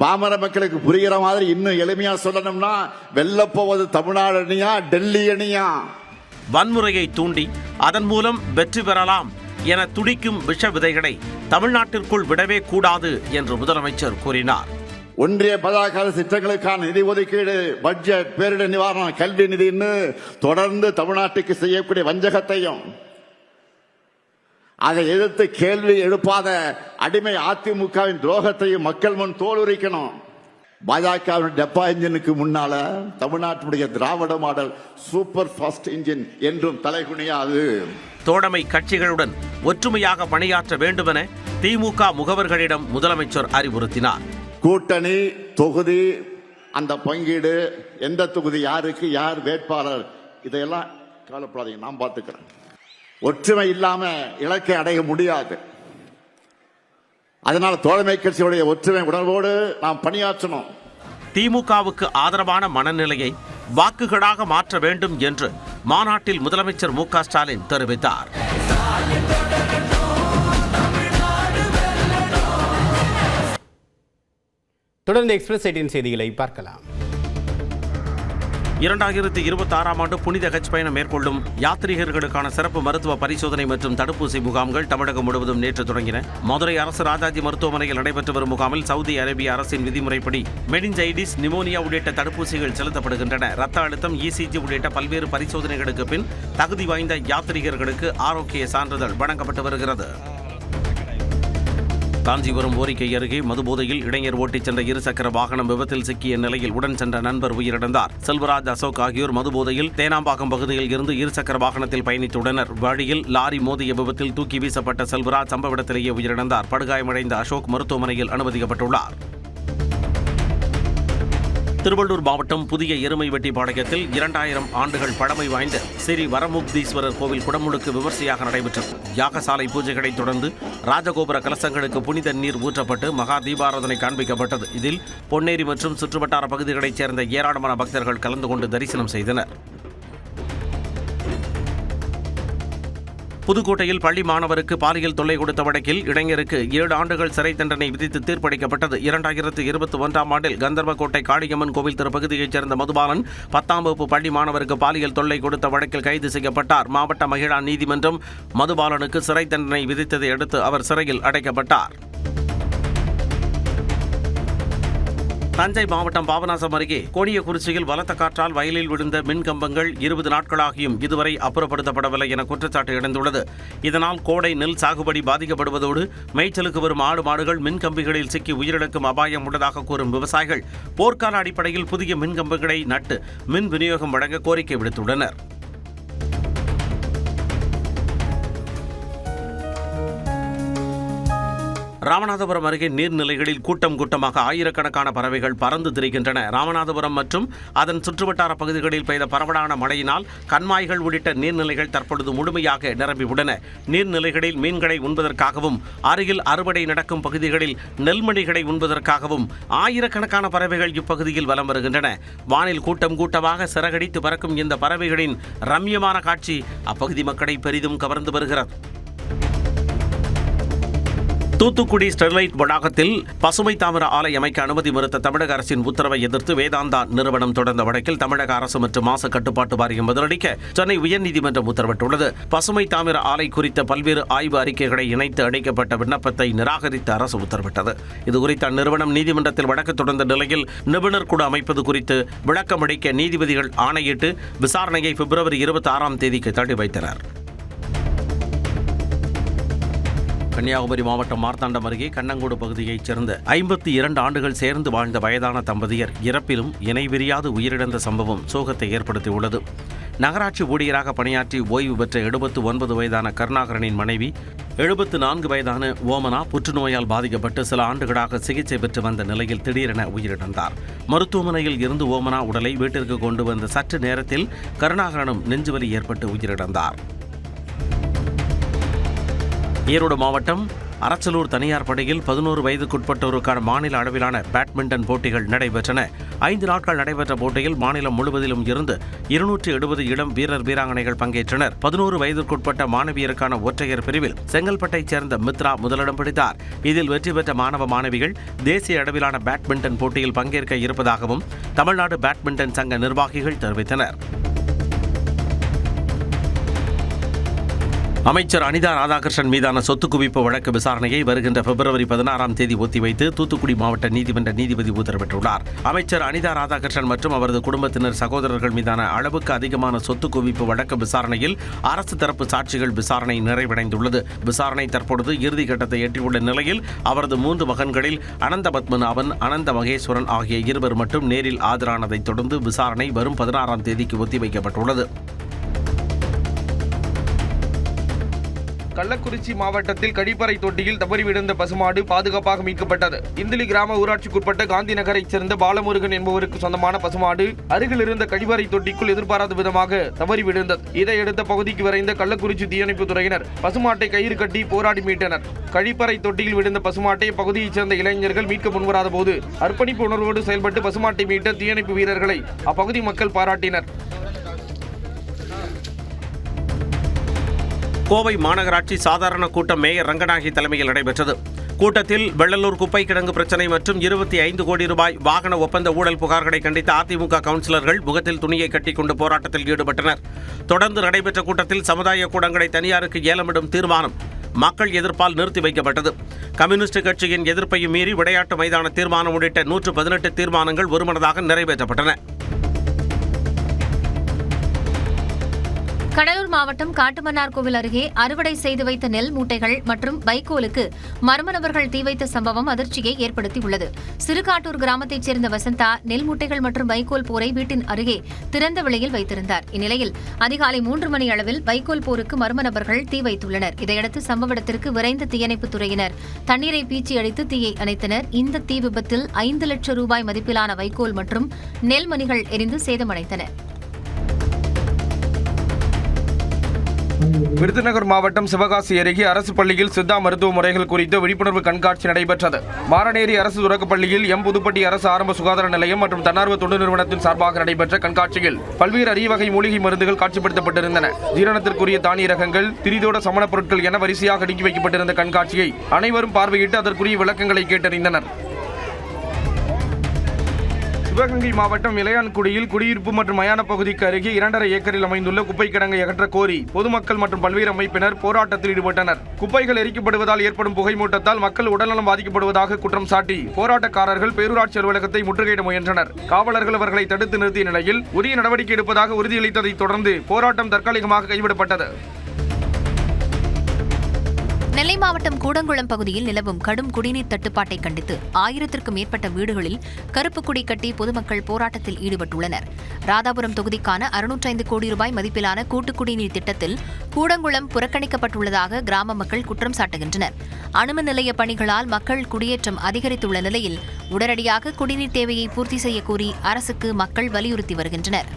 பாமர மக்களுக்கு புரிகிற மாதிரி இன்னும் எளிமையா சொல்லணும்னா வெல்லப்போவது தமிழ்நாடு அணியா டெல்லி அணியா? வன்முறையை தூண்டி அதன் மூலம் வெற்றி பெறலாம் என துடிக்கும் விஷ விதைகளை தமிழ்நாட்டிற்குள் விடவே கூடாது என்று முதலமைச்சர் கூறினார். ஒன்றிய பாஜக திட்டங்களுக்கான நிதி ஒதுக்கீடு, பட்ஜெட், பேரிடர் நிவாரணம், கல்வி நிதின்னு தொடர்ந்து தமிழ்நாட்டுக்கு செய்யக்கூடிய வஞ்சகத்தையும் அதை எதிர்த்து கேள்வி எழுப்பாத அடிமை அதிமுகவின் துரோகத்தையும் மக்கள் முன் தோலுரிக்கணும். பாஜகவின் டெப்பா இன்ஜினுக்கு முன்னால தமிழ்நாட்டுடைய திராவிட மாடல் சூப்பர் ஃபாஸ்ட் இன்ஜின் என்றும் தலைகுனியாது. தோழமை கட்சிகளுடன் ஒற்றுமையாக பணியாற்ற வேண்டுமென திமுக முகவர்களிடம் முதலமைச்சர் அறிவுறுத்தினார். கூட்டணி தொகுதி, அந்த பங்கீடு, எந்த தொகுதி யாருக்கு யார் வேட்பாளர், இதையெல்லாம் கவலைப்படாதீங்க, நான் பார்த்துக்கிறேன். ஒற்றுமை இல்லாம இலக்கை அடைய முடியாது. அதனால தோழமை கட்சியுடைய ஒற்றுமை உணர்வோடு நாம் பணியாற்றணும். திமுகவுக்கு ஆதரவான மனநிலையை வாக்குகளாக மாற்ற வேண்டும் என்று மாநாட்டில் முதலமைச்சர் மு க ஸ்டாலின் தெரிவித்தார். தொடர்ந்து எக்ஸ்பிரஸ் 18 செய்திகளை பார்க்கலாம். 2026ஆம் ஆண்டு புனித ஹஜ் பயணம் மேற்கொள்ளும் யாத்ரீகர்களுக்கான சிறப்பு மருத்துவ பரிசோதனை மற்றும் தடுப்பூசி முகாம்கள் தமிழகம் முழுவதும் நேற்று தொடங்கின. மதுரை அரசு ராஜாஜி மருத்துவமனையில் நடைபெற்று வரும் முகாமில் சவுதி அரேபிய அரசின் விதிமுறைப்படி மெனிஞ்சைடிஸ், நிமோனியா உள்ளிட்ட தடுப்பூசிகள் செலுத்தப்படுகின்றன. ரத்த அழுத்தம், இசிஜி உள்ளிட்ட பல்வேறு பரிசோதனைகளுக்கு பின் தகுதி வாய்ந்த யாத்ரீகர்களுக்கு ஆரோக்கிய சான்றிதழ் வழங்கப்பட்டு வருகிறது. காஞ்சிபுரம் ஓரிக்கை அருகே மதுபோதையில் இளைஞர் ஓட்டிச் சென்ற இருசக்கர வாகனம் விபத்தில் சிக்கிய நிலையில் உடன் சென்ற நண்பர் உயிரிழந்தார். செல்வராஜ், அசோக் ஆகியோர் மதுபோதையில் தேனாம்பாக்கம் பகுதியில் இருந்து இருசக்கர வாகனத்தில் பயணித்துள்ளனர். வழியில் லாரி மோதிய விபத்தில் தூக்கி வீசப்பட்ட செல்வராஜ் சம்பவ இடத்திலேயே உயிரிழந்தார். படுகாயமடைந்த அசோக் மருத்துவமனையில் அனுமதிக்கப்பட்டுள்ளார். திருவள்ளூர் மாவட்டம் புதிய எருமைவெட்டிப்பாளையத்தில் 2000 ஆண்டுகள் பழமை வாய்ந்த ஸ்ரீ வரமுக்தீஸ்வரர் கோவில் குடமுழுக்கு விமர்சையாக நடைபெற்றது. யாகசாலை பூஜைகளை தொடர்ந்து ராஜகோபுர கலசங்களுக்கு புனித நீர் ஊற்றப்பட்டு மகா தீபாராதனை காண்பிக்கப்பட்டது. இதில் பொன்னேரி மற்றும் சுற்றுவட்டார பகுதிகளைச் சேர்ந்த ஏராளமான பக்தர்கள் கலந்து கொண்டு தரிசனம் செய்தனர். புதுக்கோட்டையில் பள்ளி மாணவருக்கு பாலியல் தொல்லை கொடுத்த வழக்கில் இளைஞருக்கு 7 ஆண்டுகள் சிறை தண்டனை விதித்து தீர்ப்பளிக்கப்பட்டது. 2021ஆம் ஆண்டில் கந்தர்வக்கோட்டை காளியம்மன் கோவில் திருப்பகுதியைச் சேர்ந்த மதுபாலன் 10ஆம் வகுப்பு பள்ளி மாணவருக்கு பாலியல் தொல்லை கொடுத்த வழக்கில் கைது செய்யப்பட்டார். மாவட்ட மகிழா நீதிமன்றம் மதுபாலனுக்கு சிறை தண்டனை விதித்ததை அடுத்து அவர் சிறையில் அடைக்கப்பட்டார். தஞ்சை மாவட்டம் பாபநாசம் அருகே கோடியக்குறிச்சியில் பலத்த காற்றால் வயலில் விழுந்த மின் கம்பங்கள் 20 நாட்களாகியும் இதுவரை அப்புறப்படுத்தப்படவில்லை என குற்றச்சாட்டு எழுந்துள்ளது. இதனால் கோடை நெல் சாகுபடி பாதிக்கப்படுவதோடு மேய்ச்சலுக்கு வரும் ஆடு மாடுகள் மின் கம்பிகளில் சிக்கி உயிரிழக்கும் அபாயம் உள்ளதாக கூறும் விவசாயிகள் போர்க்கால அடிப்படையில் புதிய மின் கம்பங்களை நட்டு மின் விநியோகம் வழங்க கோரிக்கை விடுத்துள்ளனர். ராமநாதபுரம் அருகே நீர்நிலைகளில் கூட்டமாக ஆயிரக்கணக்கான பறவைகள் பறந்து திரிகின்றன. ராமநாதபுரம் மற்றும் அதன் சுற்றுவட்டார பகுதிகளில் பெய்த பரவலான மழையினால் கண்மாய்கள் உள்ளிட்ட நீர்நிலைகள் தற்பொழுது முழுமையாக நிரம்பியுள்ளன. நீர்நிலைகளில் மீன்களை உண்பதற்காகவும் அருகில் அறுவடை நடக்கும் பகுதிகளில் நெல்மணிகளை உண்பதற்காகவும் ஆயிரக்கணக்கான பறவைகள் இப்பகுதியில் வலம் வருகின்றன. வானில் கூட்டமாக சிறகடித்து பறக்கும் இந்த பறவைகளின் ரம்யமான காட்சி அப்பகுதி மக்களை பெரிதும் கவர்ந்து வருகிறது. தூத்துக்குடி ஸ்டெர்லைட் வளாகத்தில் பசுமை தாமிர ஆலை அமைக்க அனுமதி மறுத்த தமிழக அரசின் உத்தரவை எதிர்த்து வேதாந்தா நிறுவனம் தொடர்ந்த வழக்கில் தமிழக அரசு மற்றும் மாசு கட்டுப்பாட்டு வாரியம் பதிலளிக்க சென்னை உயர்நீதிமன்றம் உத்தரவிட்டுள்ளது. பசுமை தாமிர ஆலை குறித்த பல்வேறு ஆய்வு அறிக்கைகளை இணைத்து அளிக்கப்பட்ட விண்ணப்பத்தை நிராகரித்து அரசு உத்தரவிட்டது. இதுகுறித்து அந்நிறுவனம் நீதிமன்றத்தில் வழக்கு தொடர்ந்த நிலையில் நிபுணர் குழு அமைப்பது குறித்து விளக்கம் அளிக்க நீதிபதிகள் ஆணையிட்டு விசாரணையை பிப்ரவரி 26ஆம் தேதிக்கு தள்ளி வைத்தனர். கன்னியாகுமரி மாவட்டம் மார்த்தாண்டம் அருகே கண்ணங்கோடு பகுதியைச் சேர்ந்த 52 ஆண்டுகள் சேர்ந்து வாழ்ந்த வயதான தம்பதியர் இறப்பிலும் இணைபிரியாது உயிரிழந்த சம்பவம் சோகத்தை ஏற்படுத்தியுள்ளது. நகராட்சி ஊழியராக பணியாற்றி ஓய்வு பெற்ற 79 வயதான கருணாகரனின் மனைவி 74 வயதான ஓமனா புற்றுநோயால் பாதிக்கப்பட்டு சில ஆண்டுகளாக சிகிச்சை பெற்று வந்த நிலையில் திடீரென உயிரிழந்தார். மருத்துவமனையில் இருந்து ஓமனா உடலை வீட்டிற்கு கொண்டு வந்த சற்று நேரத்தில் கருணாகரனும் நெஞ்சுவலி ஏற்பட்டு உயிரிழந்தார். ஈரோடு மாவட்டம் அரச்சலூர் தனியார் படையில் 11 வயதுக்குட்பட்டோருக்கான மாநில அளவிலான பேட்மிண்டன் போட்டிகள் நடைபெற்றன. 5 நாட்கள் நடைபெற்ற போட்டியில் மாநிலம் முழுவதிலும் இருந்து 270 இளம் வீரர் வீராங்கனைகள் பங்கேற்றனர். 11 வயதிற்குட்பட்ட மாணவியருக்கான ஒற்றையர் பிரிவில் செங்கல்பட்டைச் சேர்ந்த மித்ரா முதலிடம் பிடித்தார். இதில் வெற்றி பெற்ற மாணவ மாணவிகள் தேசிய அளவிலான பேட்மிண்டன் போட்டியில் பங்கேற்க இருப்பதாகவும் தமிழ்நாடு பேட்மிண்டன் சங்க நிர்வாகிகள் தெரிவித்தனர். அமைச்சர் அனிதா ராதாகிருஷ்ணன் மீதான சொத்து குவிப்பு வழக்கு விசாரணையை வருகின்ற பிப்ரவரி 16ஆம் தேதி ஒத்திவைத்து தூத்துக்குடி மாவட்ட நீதிமன்ற நீதிபதி உத்தரவிட்டுள்ளார். அமைச்சர் அனிதா ராதாகிருஷ்ணன் மற்றும் அவரது குடும்பத்தினர் சகோதரர்கள் மீதான அளவுக்கு அதிகமான சொத்து குவிப்பு வழக்கு விசாரணையில் அரசு தரப்பு சாட்சிகள் விசாரணை நிறைவடைந்துள்ளது. விசாரணை தற்பொழுது இறுதிக்கட்டத்தை எட்டியுள்ள நிலையில் அவரது 3 மகன்களில் அனந்த பத்மநாபன், அனந்த மகேஸ்வரன் ஆகிய இருவர் மட்டும் நேரில் ஆஜரானதைத் தொடர்ந்து விசாரணை வரும் 16ஆம் தேதிக்கு ஒத்திவைக்கப்பட்டுள்ளது. கள்ளக்குறிச்சி மாவட்டத்தில் கழிப்பறை தொட்டியில் தவறி விழுந்த பசுமாடு பாதுகாப்பாக மீட்கப்பட்டது. இந்திலி கிராம ஊராட்சிக்குட்பட்ட காந்தி நகரைச் சேர்ந்த பாலமுருகன் என்பவருக்கு சொந்தமான பசுமாடு அருகில் இருந்த கழிப்பறை தொட்டிக்குள் எதிர்பாராத விதமாக தவறி விழுந்தது. இதையடுத்த பகுதிக்கு விரைந்த கள்ளக்குறிச்சி தீயணைப்பு துறையினர் பசுமாட்டை கயிறு கட்டி போராடி மீட்டனர். கழிப்பறை தொட்டியில் விழுந்த பசுமாட்டை பகுதியைச் சேர்ந்த இளைஞர்கள் மீட்க முன்வராத போது அர்ப்பணிப்பு உணர்வோடு செயல்பட்டு பசுமாட்டை மீட்ட தீயணைப்பு வீரர்களை அப்பகுதி மக்கள் பாராட்டினர். கோவை மாநகராட்சி சாதாரண கூட்டம் மேயர் ரங்கநாயகி தலைமையில் நடைபெற்றது. கூட்டத்தில் வெள்ளலூர் குப்பை கிடங்கு பிரச்சினை மற்றும் 25 கோடி ரூபாய் வாகன ஒப்பந்த ஊழல் புகார்களை கண்டித்த அதிமுக கவுன்சிலர்கள் முகத்தில் துணியை கட்டிக்கொண்டு போராட்டத்தில் ஈடுபட்டனர். தொடர்ந்து நடைபெற்ற கூட்டத்தில் சமுதாய கூடங்களை தனியாருக்கு ஏலமிடும் தீர்மானம் மக்கள் எதிர்ப்பால் நிறுத்தி வைக்கப்பட்டது. கம்யூனிஸ்ட் கட்சியின் எதிர்ப்பையும் மீறி விளையாட்டு மைதான தீர்மானம் உள்ளிட்ட 118 தீர்மானங்கள் ஒருமனதாக நிறைவேற்றப்பட்டன. கடலூர் மாவட்டம் காட்டுமன்னார்கோவில் அருகே அறுவடை செய்து வைத்த நெல் மூட்டைகள் மற்றும் வைக்கோலுக்கு மர்ம நபர்கள் தீ வைத்த சம்பவம் அதிர்ச்சியை ஏற்படுத்தியுள்ளது. சிறுகாட்டூர் கிராமத்தைச் சேர்ந்த வசந்தா நெல் மூட்டைகள் மற்றும் வைக்கோல் போரை வீட்டின் அருகே திறந்த வெளியில் வைத்திருந்தார். இந்நிலையில் அதிகாலை 3 மணி அளவில் வைக்கோல் போருக்கு மர்ம நபர்கள் தீ வைத்துள்ளனர். இதையடுத்து சம்பவ இடத்திற்கு விரைந்த தீயணைப்புத் துறையினர் தண்ணீரை பீச்சி அடித்து தீயை அணைத்தனர். இந்த தீ விபத்தில் 5 லட்சம் ரூபாய் மதிப்பிலான வைக்கோல் மற்றும் நெல்மணிகள் எரிந்து சேதமடைந்தன. விருதுநகர் மாவட்டம் சிவகாசி அருகே அரசு பள்ளியில் சித்தா மருத்துவ முறைகள் குறித்த விழிப்புணர்வு கண்காட்சி நடைபெற்றது. மாரநேரி அரசு தொடக்கப்பள்ளியில் புதுப்பட்டி அரசு ஆரம்ப சுகாதார நிலையம் மற்றும் தன்னார்வ தொண்டு நிறுவனத்தின் சார்பாக நடைபெற்ற கண்காட்சியில் பல்வேறு அரிய வகை மூலிகை மருந்துகள் காட்சிப்படுத்தப்பட்டிருந்தன. ஜீரணத்திற்குரிய தானிய ரகங்கள், திரிதோட சமண பொருட்கள் என வரிசையாக அடுக்கி வைக்கப்பட்டிருந்த கண்காட்சியை அனைவரும் பார்வையிட்டு அதற்குரிய விளக்கங்களை கேட்டறிந்தனர். சிவகங்கை மாவட்டம் இளையான்குடியில் குடியிருப்பு மற்றும் மயான பகுதிக்கு அருகே 2.5 ஏக்கரில் அமைந்துள்ள குப்பை கிடங்கை அகற்ற கோரி பொதுமக்கள் மற்றும் பல்வேறு அமைப்பினர் போராட்டத்தில் ஈடுபட்டனர். குப்பைகள் எரிக்கப்படுவதால் ஏற்படும் புகைமூட்டத்தால் மக்கள் உடல்நலம் பாதிக்கப்படுவதாக குற்றம் சாட்டி போராட்டக்காரர்கள் பேரூராட்சி அலுவலகத்தை முற்றுகையிட முயன்றனர். காவலர்கள் அவர்களை தடுத்து நிறுத்திய நிலையில் உரிய நடவடிக்கை எடுப்பதாக உறுதியளித்ததைத் தொடர்ந்து போராட்டம் தற்காலிகமாக கைவிடப்பட்டது. நெல்லை மாவட்டம் கூடங்குளம் பகுதியில் நிலவும் கடும் குடிநீர் தட்டுப்பாட்டை கண்டித்து 1000க்கும் மேற்பட்ட வீடுகளில் கருப்பு கொடி கட்டி பொதுமக்கள் போராட்டத்தில் ஈடுபட்டுள்ளனர். ராதாபுரம் தொகுதிக்கான 605 கோடி ரூபாய் மதிப்பிலான கூட்டு குடிநீர் திட்டத்தில் கூடங்குளம் புறக்கணிக்கப்பட்டுள்ளதாக கிராம மக்கள் குற்றம் சாட்டுகின்றனர். அணுமின் நிலைய பணிகளால் மக்கள் குடியேற்றம் அதிகரித்துள்ள நிலையில் உடனடியாக குடிநீர் தேவையை பூர்த்தி செய்ய கோரி அரசுக்கு மக்கள் வலியுறுத்தி வருகின்றனர்.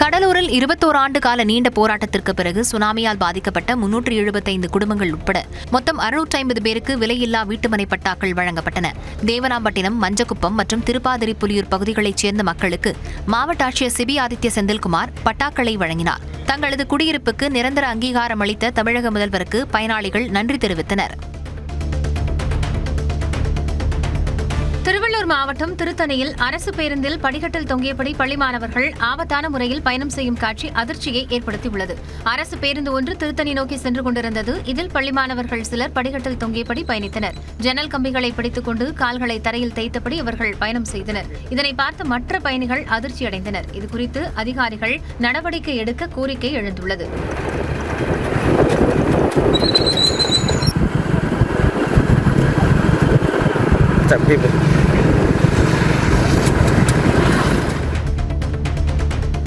கடலூரில் 21 ஆண்டு கால நீண்ட போராட்டத்திற்கு பிறகு சுனாமியால் பாதிக்கப்பட்ட 375 குடும்பங்கள் உட்பட மொத்தம் 650 பேருக்கு விலையில்லா வீட்டுமனை பட்டாக்கள் வழங்கப்பட்டன. தேவனாம்பட்டினம், மஞ்சக்குப்பம் மற்றும் திருப்பாதிரி புலியூர் பகுதிகளைச் சேர்ந்த மக்களுக்கு மாவட்ட ஆட்சியர் சிபி ஆதித்ய செந்தில்குமார் பட்டாக்களை வழங்கினார். தங்களது குடியிருப்புக்கு நிரந்தர அங்கீகாரம் அளித்த தமிழக முதல்வருக்கு பயனாளிகள் நன்றி தெரிவித்தனர். திருவள்ளூர் மாவட்டம் திருத்தணியில் அரசு பேருந்தில் படிக்கட்டில் தொங்கியபடி பள்ளி மாணவர்கள் ஆபத்தான முறையில் பயணம் செய்யும் காட்சி அதிர்ச்சியை ஏற்படுத்தியுள்ளது. அரசு பேருந்து ஒன்று திருத்தணி நோக்கி சென்று கொண்டிருந்தது. இதில் பள்ளி மாணவர்கள் சிலர் படிக்கட்டில் தொங்கியபடி பயணித்தனர். ஜன்னல் கம்பிகளை பிடித்துக் கொண்டு கால்களை தரையில் தேய்த்தபடி அவர்கள் பயணம் செய்தனர். இதனை பார்த்த மற்ற பயணிகள் அதிர்ச்சியடைந்தனர். இதுகுறித்து அதிகாரிகள் நடவடிக்கை எடுக்க கோரிக்கை எழுந்துள்ளது.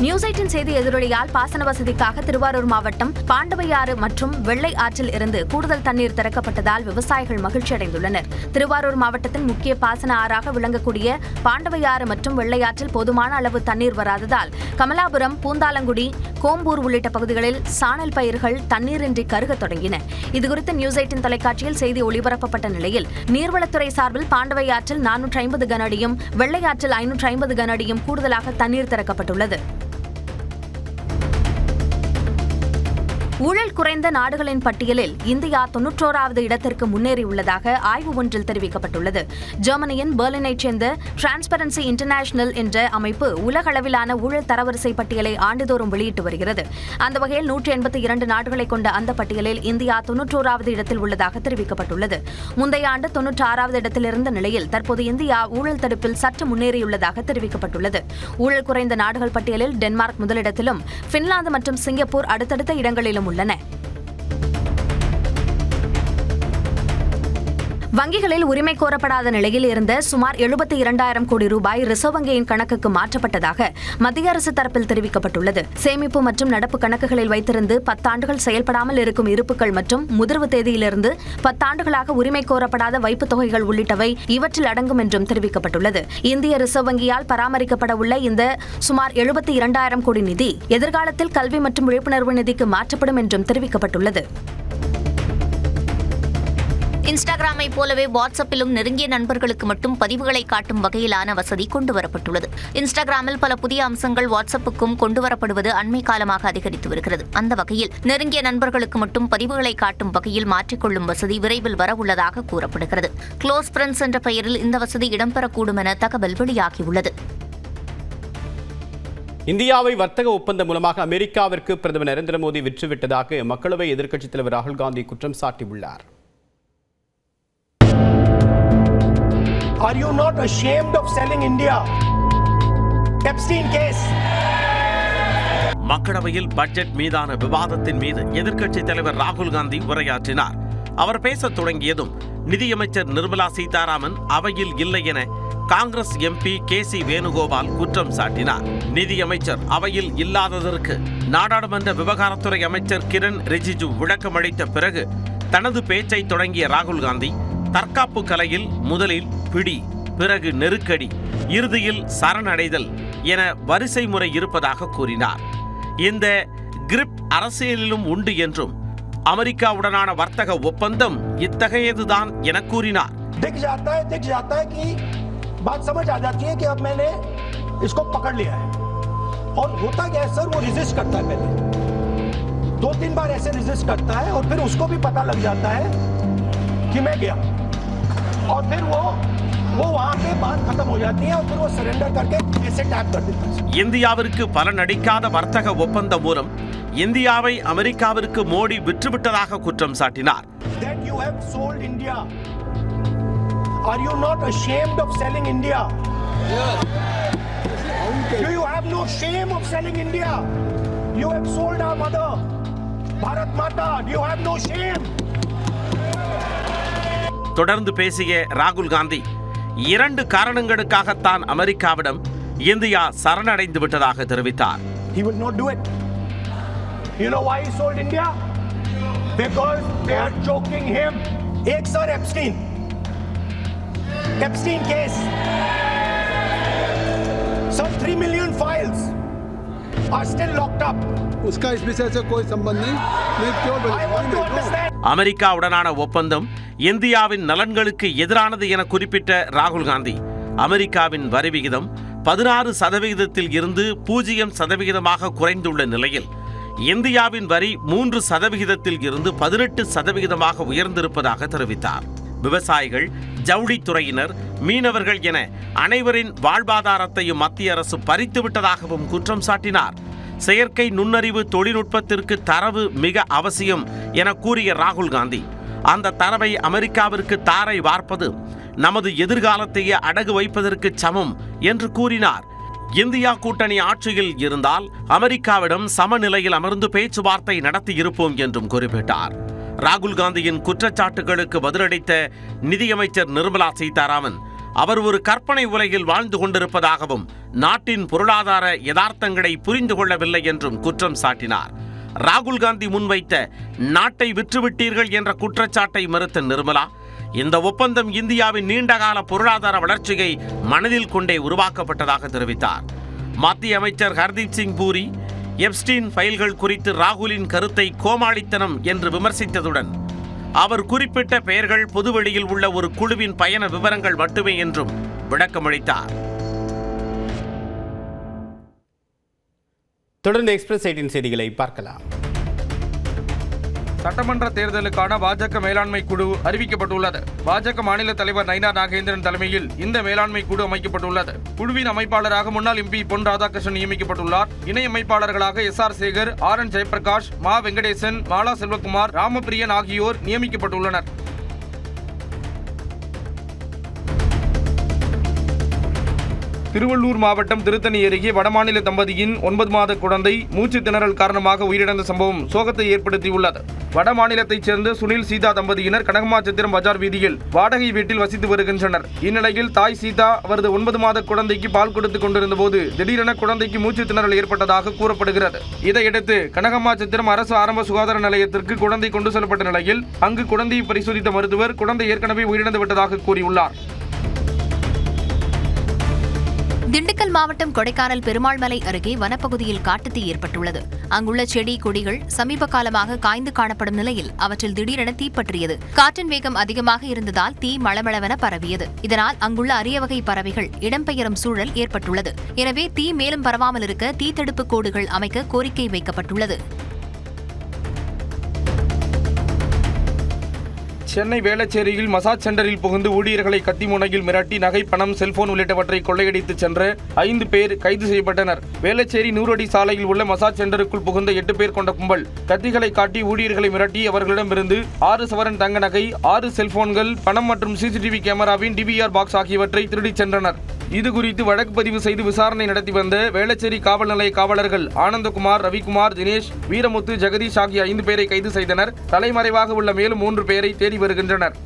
நியூஸ் 18 செய்தி எதிரொலியால் பாசன வசதிக்காக திருவாரூர் மாவட்டம் பாண்டவையாறு மற்றும் வெள்ளை ஆற்றில் இருந்து கூடுதல் தண்ணீர் திறக்கப்பட்டதால் விவசாயிகள் மகிழ்ச்சி அடைந்துள்ளனர். திருவாரூர் மாவட்டத்தின் முக்கிய பாசன ஆறாக விளங்கக்கூடிய பாண்டவையாறு மற்றும் வெள்ளை ஆற்றில் போதுமான அளவு தண்ணீர் வராததால் கமலாபுரம், பூந்தாலங்குடி, கோம்பூர் உள்ளிட்ட பகுதிகளில் சாணல் பயிர்கள் தண்ணீரின்றி கருகத் தொடங்கின. இதுகுறித்து நியூஸ் 18 தொலைக்காட்சியில் செய்தி ஒளிபரப்பப்பட்ட நிலையில் நீர்வளத்துறை சார்பில் பாண்டவையாற்றில் 450 கன அடியும் வெள்ளை ஆற்றில் 550 கன அடியும் கூடுதலாக தண்ணீர் திறக்கப்பட்டுள்ளது. ஊழல் குறைந்த நாடுகளின் பட்டியலில் இந்தியா 91வது இடத்திற்கு முன்னேறியுள்ளதாக ஆய்வு ஒன்றில் தெரிவிக்கப்பட்டுள்ளது. ஜெர்மனியின் பெர்லினைச் சேர்ந்த டிரான்ஸ்பரன்சி இன்டர்நேஷனல் என்ற அமைப்பு உலக அளவிலான ஊழல் தரவரிசை பட்டியலை ஆண்டுதோறும் வெளியிட்டு வருகிறது. அந்த வகையில் 182 நாடுகளை கொண்ட அந்த பட்டியலில் இந்தியா 91வது இடத்தில் உள்ளதாக தெரிவிக்கப்பட்டுள்ளது. முந்தைய ஆண்டு 96வது இடத்தில் இருந்த நிலையில் தற்போது இந்தியா ஊழல் தடுப்பில் சற்று முன்னேறியுள்ளதாக தெரிவிக்கப்பட்டுள்ளது. ஊழல் குறைந்த நாடுகள் பட்டியலில் டென்மார்க் முதலிடத்திலும், பின்லாந்து மற்றும் சிங்கப்பூர் அடுத்தடுத்த இடங்களிலும் உள்ளன. வங்கிகளில் உரிமை கோரப்படாத நிலையில் இருந்த சுமார் 72,000 கோடி ரூபாய் ரிசர்வ் வங்கியின் கணக்குக்கு மாற்றப்பட்டதாக மத்திய அரசு தரப்பில் தெரிவிக்கப்பட்டுள்ளது. சேமிப்பு மற்றும் நடப்பு கணக்குகளில் வைத்திருந்து 10 ஆண்டுகள் செயல்படாமல் இருக்கும் இருப்புகள் மற்றும் முதிர்வு தேதியிலிருந்து 10 ஆண்டுகளாக உரிமை கோரப்படாத வைப்புத் தொகைகள் உள்ளிட்டவை இவற்றில் அடங்கும் என்றும் தெரிவிக்கப்பட்டுள்ளது. இந்திய ரிசர்வ் வங்கியால் பராமரிக்கப்பட உள்ள இந்த சுமார் 72,000 கோடி நிதி எதிர்காலத்தில் கல்வி மற்றும் விழிப்புணர்வு நிதிக்கு மாற்றப்படும் என்றும் தெரிவிக்கப்பட்டுள்ளது. இன்ஸ்டாகிராமை போலவே வாட்ஸ்அப்பிலும் நெருங்கிய நண்பர்களுக்கு மட்டும் பதிவுகளை காட்டும் வகையிலான வசதி கொண்டுவரப்பட்டுள்ளது. இன்ஸ்டாகிராமில் பல புதிய அம்சங்கள் வாட்ஸ்அப்புக்கும் கொண்டுவரப்படுவது அண்மை காலமாக அதிகரித்து வருகிறது. அந்த வகையில் நெருங்கிய நண்பர்களுக்கு மட்டும் பதிவுகளை காட்டும் வகையில் மாற்றிக்கொள்ளும் வசதி விரைவில் வரவுள்ளதாக கூறப்படுகிறது. க்ளோஸ் ஃப்ரெண்ட்ஸ் என்ற பெயரில் இந்த வசதி இடம்பெறக்கூடும் என தகவல் வெளியாகியுள்ளது. இந்தியாவை வர்த்தக ஒப்பந்தம் மூலமாக அமெரிக்காவிற்கு பிரதமர் நரேந்திர மோடி விற்றுவிட்டதாக மக்களவை எதிர்க்கட்சித் தலைவர் ராகுல் காந்தி குற்றம் சாட்டியுள்ளார். Are you not ashamed of selling India? Epstein case. மக்களவையில் பட்ஜெட் மீதான விவாதத்தின் மீது எதிர்க்கட்சித் தலைவர் ராகுல் காந்தி உரையாற்றினார். அவர் பேசத் தொடங்கியதும் நிதியமைச்சர் நிர்மலா சீதாராமன் அவையில் இல்லை என காங்கிரஸ் எம்பி KC வேணுகோபால் குற்றம் சாட்டினார். நிதியமைச்சர் அவையில் இல்லாததற்கு நாடாளுமன்ற விவகாரத்துறை அமைச்சர் கிரண் ரிஜிஜு விளக்கமளித்த பிறகு தனது பேச்சை தொடங்கிய ராகுல் காந்தி தற்காப்பு கலையில் முதலில் பிடி, பிறகு நெருக்கடி, இறுதியில் சரணடைதல் என வரிசை முறை இருப்பதாக கூறினார். இந்த கிரிப் அரசியலிலும் உண்டு என்றும் அமெரிக்காவுடனான வர்த்தக ஒப்பந்தம் இத்தகையதுதான் என கூறினார். दिख जाता है कि बात समझ आ जाती है कि अब मैंने इसको पकड़ लिया है और होता क्या है सर, वो रेजिस्ट करता है, पहले 2-3 बार ऐसे रेजिस्ट करता है और फिर उसको भी पता लग जाता है कि मैं गया और फिर वो वहां पे बात खत्म हो जाती है और फिर वो सरेंडर करके ऐसे टैप कर देता है. இந்தியாவிற்கு பலனளிக்காத வர்த்தக ஒப்பந்தம் மூலம் இந்தியாவை அமெரிக்காவிற்கு மோடி விற்றுவிட்டதாக குற்றம் சாட்டினார். That you have sold India. Are you not ashamed of selling India? Do you have no shame of selling India? You have sold our mother, Bharat Mata. Do you have no shame? தொடர்ந்து பேசிய ராகுல் Gandhi 2 காரணங்களுக்காகத்தான் அமெரிக்காவிடம் India சரணடைந்து விட்டதாக தெரிவித்தார். He will not do it. You know why he sold India? Because they are choking him. Ek sir Epstein case. Some 3 million files are still locked up. उसका इस विषय से कोई संबंध नहीं. I want to understand. அமெரிக்காவுடனான ஒப்பந்தம் இந்தியாவின் நலன்களுக்கு எதிரானது என குறிப்பிட்ட ராகுல் காந்தி அமெரிக்காவின் வரி விகிதம் 16% இருந்து 0% குறைந்துள்ள நிலையில் இந்தியாவின் வரி 3% இருந்து 18% உயர்ந்திருப்பதாக தெரிவித்தார். விவசாயிகள், ஜவுளித்துறையினர், மீனவர்கள் என அனைவரின் வாழ்வாதாரத்தையும் மத்திய அரசு பறித்துவிட்டதாகவும் குற்றம் சாட்டினார். செயற்கை நுண்ணறிவு தொழில்நுட்பத்திற்கு தரவு மிக அவசியம் என கூறிய ராகுல் காந்தி அந்த தரவை அமெரிக்காவிற்கு தாரை வார்ப்பது நமது எதிர்காலத்தையே அடகு வைப்பதற்கு சமம் என்று கூறினார். இந்தியா கூட்டணி ஆட்சியில் இருந்தால் அமெரிக்காவிடம் சமநிலையில் அமர்ந்து பேச்சுவார்த்தை நடத்தி இருப்போம் என்றும் குறிப்பிட்டார். ராகுல் காந்தியின் குற்றச்சாட்டுகளுக்கு பதிலளித்த நிதியமைச்சர் நிர்மலா சீதாராமன் அவர் ஒரு கற்பனை உலகில் வாழ்ந்து கொண்டிருப்பதாகவும் நாட்டின் பொருளாதார யதார்த்தங்களை புரிந்து கொள்ளவில்லை என்றும் குற்றம் சாட்டினார். ராகுல் காந்தி முன்வைத்த நாட்டை விற்றுவிட்டீர்கள் என்ற குற்றச்சாட்டை மறுத்த நிர்மலா இந்த ஒப்பந்தம் இந்தியாவின் நீண்டகால பொருளாதார வளர்ச்சியை மனதில் கொண்டே உருவாக்கப்பட்டதாக தெரிவித்தார். மத்திய அமைச்சர் ஹர்தீப் சிங் பூரி எப்ஸ்டீன் ஃபைல்கள் குறித்து ராகுலின் கருத்தை கோமாளித்தனம் என்று விமர்சித்ததுடன் அவர் குறிப்பிட்ட பெயர்கள் பொதுவெளியில் உள்ள ஒரு குழுவின் பயண விவரங்கள் மட்டுமே என்றும் விளக்கமளித்தார். தொடர்ந்து எக்ஸ்பிரஸ் 18 செய்திகளை பார்க்கலாம். சட்டமன்ற தேர்தலுக்கான பாஜக மேலாண்மை குழு அறிவிக்கப்பட்டுள்ளது. பாஜக மாநில தலைவர் நயினா நாகேந்திரன் தலைமையில் இந்த மேலாண்மை குழு அமைக்கப்பட்டுள்ளது. குழுவின் அமைப்பாளராக முன்னாள் MP பொன் ராதாகிருஷ்ணன் நியமிக்கப்பட்டுள்ளார். இணை அமைப்பாளர்களாக SR சேகர், RN ஜெயபிரகாஷ், மா வெங்கடேசன், மாலா செல்வகுமார், ராமபிரியன் ஆகியோர் நியமிக்கப்பட்டுள்ளனர். திருவள்ளூர் மாவட்டம் திருத்தணி அருகே வடமாநில தம்பதியின் 9 மாத குழந்தை மூச்சு திணறல் காரணமாக உயிரிழந்த சம்பவம் சோகத்தை ஏற்படுத்தியுள்ளது. வடமாநிலத்தைச் சேர்ந்த சுனில் சீதா தம்பதியினர் கனகமாச்சத்திரம் பஜார் வீதியில் வாடகை வீட்டில் வசித்து வருகின்றனர். இந்நிலையில் தாய் சீதா அவரது 9 மாத குழந்தைக்கு பால் கொடுத்துக் கொண்டிருந்த போது திடீரென குழந்தைக்கு மூச்சு திணறல் ஏற்பட்டதாக கூறப்படுகிறது. இதையடுத்து கனகமாச்சத்திரம் அரசு ஆரம்ப சுகாதார நிலையத்திற்கு குழந்தை கொண்டு செல்லப்பட்ட நிலையில் அங்கு குழந்தையை பரிசோதித்த மருத்துவர் குழந்தை ஏற்கனவே உயிரிழந்து விட்டதாக கூறியுள்ளார். திண்டுக்கல் மாவட்டம் கொடைக்கானல் பெருமாள்மலை அருகே வனப்பகுதியில் காட்டுத்தீ ஏற்பட்டுள்ளது. அங்குள்ள செடி கொடிகள் சமீப காலமாக காய்ந்து காணப்படும் நிலையில் அவற்றில் திடீரென தீப்பற்றியது. காற்றின் வேகம் அதிகமாக இருந்ததால் தீ மளமளவென பரவியது. இதனால் அங்குள்ள அரிய வகை பறவைகள் இடம்பெயரும் சூழல் ஏற்பட்டுள்ளது. எனவே தீ மேலும் பரவாமல் இருக்க தீத்தடுப்பு கோடுகள் அமைக்க கோரிக்கை வைக்கப்பட்டுள்ளது. சென்னை வேளச்சேரியில் மசாஜ் சென்டரில் புகுந்து ஊழியர்களை கத்தி முனையில் மிரட்டி நகை, பணம், செல்போன் உள்ளிட்டவற்றை கொள்ளையடித்து சென்ற 5 பேர் கைது செய்யப்பட்டனர். வேளச்சேரி 100 அடி சாலையில் உள்ள மசாஜ் சென்டருக்குள் புகுந்த 8 பேர் கொண்ட கும்பல் கத்திகளை காட்டி ஊழியர்களை மிரட்டி அவர்களிடமிருந்து 6 சவரன் தங்க நகை, 6 செல்போன்கள், பணம் மற்றும் CCTV கேமராவின் DVR பாக்ஸ் ஆகியவற்றை திருடிச் சென்றனர். இது குறித்து வழக்கு பதிவு செய்து விசாரணை நடத்தி வந்த வேளச்சேரி காவல் நிலைய காவலர்கள் ஆனந்தகுமார், ரவிக்குமார், தினேஷ், வீரமுத்து, ஜெகதீஷ் ஆகிய 5 பேரை கைது செய்தனர். தலைமறைவாக உள்ள மேலும் 3 பேரை தேடி வருகின்றனர்.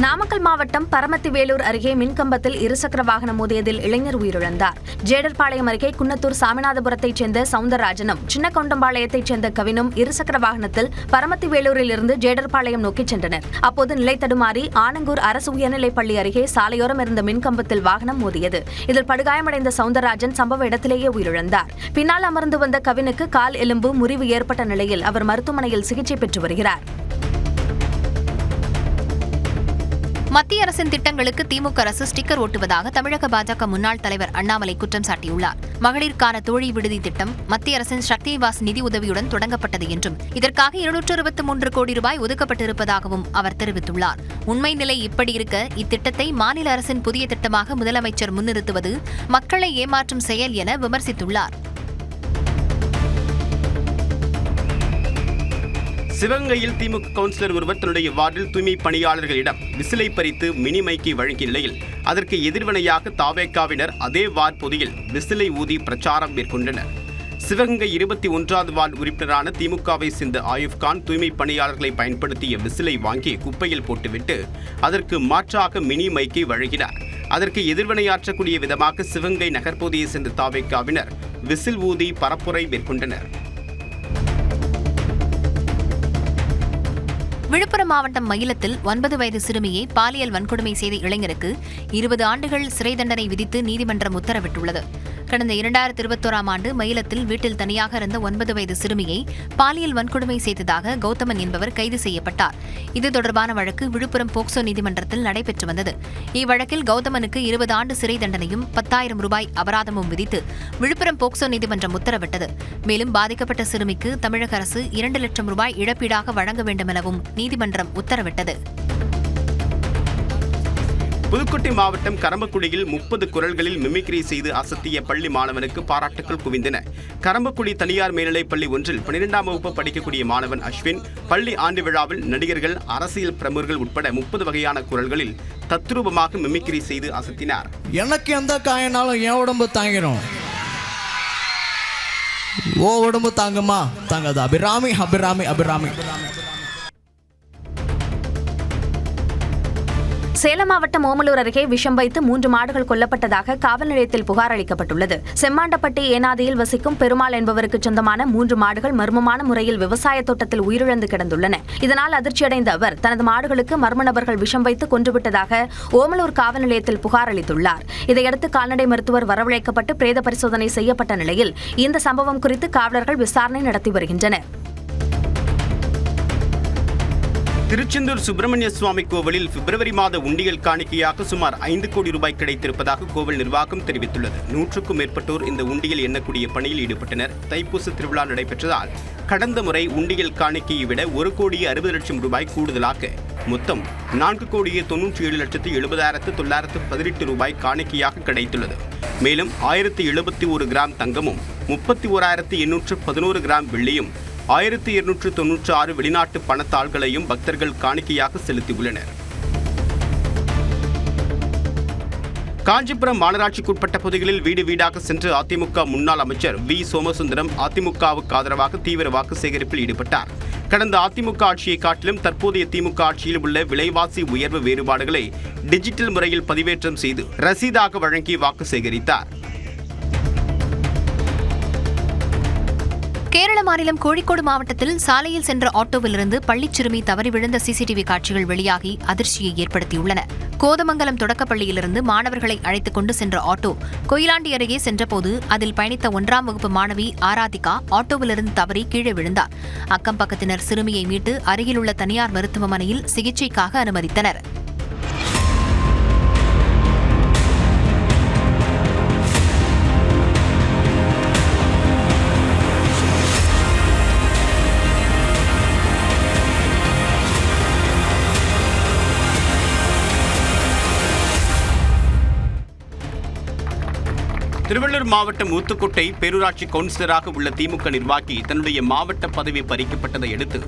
நாமக்கல் மாவட்டம் பரமத்தி வேலூர் அருகே மின்கம்பத்தில் இருசக்கர வாகனம் மோதியதில் இளைஞர் உயிரிழந்தார். ஜேடர்பாளையம் அருகே குன்னத்தூர் சாமிநாதபுரத்தைச் சேர்ந்த சவுந்தரராஜனும் சின்னகொண்டம்பாளையத்தைச் சேர்ந்த கவினும் இருசக்கர வாகனத்தில் பரமத்தி வேலூரில் இருந்து ஜேடர்பாளையம் நோக்கி சென்றனர். அப்போது நிலை தடுமாறி ஆனங்கூர் அரசு உயர்நிலைப் பள்ளி அருகே சாலையோரம் இருந்த மின்கம்பத்தில் வாகனம் மோதியது. இதில் படுகாயமடைந்த சவுந்தரராஜன் சம்பவ இடத்திலேயே உயிரிழந்தார். பின்னால் அமர்ந்து வந்த கவினுக்கு கால் எலும்பு முறிவு ஏற்பட்ட நிலையில் அவர் மருத்துவமனையில் சிகிச்சை பெற்று வருகிறார். மத்திய அரசின் திட்டங்களுக்கு திமுக அரசு ஸ்டிக்கர் ஒட்டுவதாக தமிழக பாஜக முன்னாள் தலைவர் அண்ணாமலை குற்றம் சாட்டியுள்ளார். மகளிருக்கான தோழி விடுதி திட்டம் மத்திய அரசின் சக்தி நிவாஸ் நிதி உதவியுடன் தொடங்கப்பட்டது என்றும் இதற்காக 223 கோடி ரூபாய் ஒதுக்கப்பட்டிருப்பதாகவும் அவர் தெரிவித்துள்ளார். உண்மை நிலை இப்படி இருக்க இத்திட்டத்தை மாநில அரசின் புதிய திட்டமாக முதலமைச்சர் முன்னிறுத்துவது மக்களை ஏமாற்றும் செயல் என விமர்சித்துள்ளார். சிவகங்கையில் திமுக கவுன்சிலர் ஒருவர் தன்னுடைய வார்டில் தூய்மை பணியாளர்களிடம் விசிலை பறித்து மினி மைக்கை வழங்கிய நிலையில் அதற்கு எதிர்வினையாக தாவேகாவினர் அதே வார்டு பொதியில் விசிலை ஊதி பிரச்சாரம் மேற்கொண்டனர். சிவகங்கை 21வது வார்டு உறுப்பினரான திமுகவை சேர்ந்த ஆயுப் கான் தூய்மை பணியாளர்களை பயன்படுத்திய விசிலை வாங்கி குப்பையில் போட்டுவிட்டு அதற்கு மாற்றாக மினி மைக்கை வழங்கினார். அதற்கு எதிர்வினையாற்றக்கூடிய விதமாக சிவகங்கை நகர்பகுதியை சேர்ந்த தாவேகாவினர் விசில் ஊதி பரப்புரை மேற்கொண்டனர். விழுப்புரம் மாவட்டம் மயிலத்தில் 9 வயது சிறுமியை பாலியல் வன்கொடுமை செய்த இளைஞருக்கு 20 ஆண்டுகள் சிறை தண்டனை விதித்து நீதிமன்றம் உத்தரவிட்டுள்ளது. கடந்த 2021ஆம் ஆண்டு மயிலத்தில் வீட்டில் தனியாக இருந்த 9 வயது சிறுமியை பாலியல் வன்கொடுமை செய்ததாக கௌதமன் என்பவர் கைது செய்யப்பட்டார். இது தொடர்பான வழக்கு விழுப்புரம் போக்சோ நீதிமன்றத்தில் நடைபெற்று வந்தது. இவ்வழக்கில் கௌதமனுக்கு 20 ஆண்டு சிறை தண்டனையும் 10,000 ரூபாய் அபராதமும் விதித்து விழுப்புரம் போக்சோ நீதிமன்றம் உத்தரவிட்டது. மேலும் பாதிக்கப்பட்ட சிறுமிக்கு தமிழக அரசு 2 லட்சம் ரூபாய் இழப்பீடாக வழங்க வேண்டும் எனவும் நீதிமன்றம் உத்தரவிட்டது. புதுக்கோட்டை மாவட்டம் கரம்பக்குடியில் 30 குரல்களில் மிமிக்ரி செய்து அசத்திய பள்ளி மாணவனுக்கு பாராட்டுகள் குவிந்தன. கரம்பக்குடி தனியார் மேல்நிலைப் பள்ளி ஒன்றில் 12ஆம் வகுப்பு படிக்கக்கூடிய மாணவன் அஸ்வின் பள்ளி ஆண்டு விழாவில் நடிகர்கள், அரசியல் பிரமுகர்கள் உட்பட 30 வகையான குரல்களில் தத்ரூபமாக மிமிக்ரி செய்து அசத்தினார். எனக்கு எந்த காயனாலும் என் உடம்பு தாங்கிடும், ஓ உடம்பு தாங்குமா தாங்காது. அபிராமி அபிராமி அபிராமி. சேலம் மாவட்டம் ஓமலூர் அருகே விஷம் வைத்து 3 மாடுகள் கொல்லப்பட்டதாக காவல் நிலையத்தில் புகார் அளிக்கப்பட்டுள்ளது. செம்மாண்டப்பட்டி ஏனாதியில் வசிக்கும் பெருமாள் என்பவருக்கு சொந்தமான 3 மாடுகள் மர்மமான முறையில் விவசாய தோட்டத்தில் உயிரிழந்து கிடந்துள்ளன. இதனால் அதிர்ச்சியடைந்த அவர் தனது மாடுகளுக்கு மர்ம நபர்கள் விஷம் வைத்து கொன்றுவிட்டதாக ஓமலூர் காவல் நிலையத்தில் புகார் அளித்துள்ளார். இதையடுத்து கால்நடை மருத்துவர் வரவழைக்கப்பட்டு பிரேத பரிசோதனை செய்யப்பட்ட நிலையில் இந்த சம்பவம் குறித்து காவலர்கள் விசாரணை நடத்தி வருகின்றனர். திருச்செந்தூர் சுப்பிரமணிய சுவாமி கோவிலில் பிப்ரவரி மாத உண்டியல் காணிக்கையாக சுமார் 5 கோடி ரூபாய் கிடைத்திருப்பதாக கோவில் நிர்வாகம் தெரிவித்துள்ளது. 100க்கும் மேற்பட்டோர் இந்த உண்டியல் எண்ணக்கூடிய பணியில் ஈடுபட்டனர். தைப்பூச திருவிழா நடைபெற்றதால் கடந்த முறை உண்டியல் காணிக்கையை விட 1,60,00,000 ரூபாய் கூடுதலாக மொத்தம் 4,77,70,918 ரூபாய் காணிக்கையாக கிடைத்துள்ளது. மேலும் 1,071 கிராம் தங்கமும் 31,811 கிராம் வெள்ளியும் 1,296 வெளிநாட்டு பணத்தாள்களையும் பக்தர்கள் காணிக்கையாக செலுத்தியுள்ளனர். காஞ்சிபுரம் மாநகராட்சிக்குட்பட்ட பகுதிகளில் வீடு வீடாக சென்று அதிமுக முன்னாள் அமைச்சர் வி. சோமசுந்தரம் அதிமுகவுக்கு ஆதரவாக தீவிர வாக்கு சேகரிப்பில் ஈடுபட்டார். கடந்த அதிமுக ஆட்சியை காட்டிலும் தற்போதைய திமுக ஆட்சியில் உள்ள விலைவாசி உயர்வு வேறுபாடுகளை டிஜிட்டல் முறையில் பதிவேற்றம் செய்து ரசீதாக வழங்கி வாக்கு சேகரித்தார். கேரள மாநிலம் கோழிக்கோடு மாவட்டத்தில் சாலையில் சென்ற ஆட்டோவிலிருந்து பள்ளிச் சிறுமி தவறி விழுந்த சிசிடிவி காட்சிகள் வெளியாகி அதிர்ச்சியை ஏற்படுத்தியுள்ளன. கோதமங்கலம் தொடக்கப்பள்ளியிலிருந்து மாணவர்களை அழைத்துக் கொண்டு சென்ற ஆட்டோ கொயிலாண்டி அருகே சென்றபோது அதில் பயணித்த 1ஆம் வகுப்பு மாணவி ஆராதிகா ஆட்டோவிலிருந்து தவறி கீழே விழுந்தார். அக்கம் பக்கத்தினர் சிறுமியை மீட்டு அருகிலுள்ள தனியார் மருத்துவமனையில் சிகிச்சைக்காக அனுமதித்தனர். திருவள்ளூர் மாவட்டம் ஊத்துக்கோட்டை பேரூராட்சி கவுன்சிலராக உள்ள திமுக நிர்வாகி தன்னுடைய மாவட்ட பதவி பறிக்கப்பட்டதை அடுத்து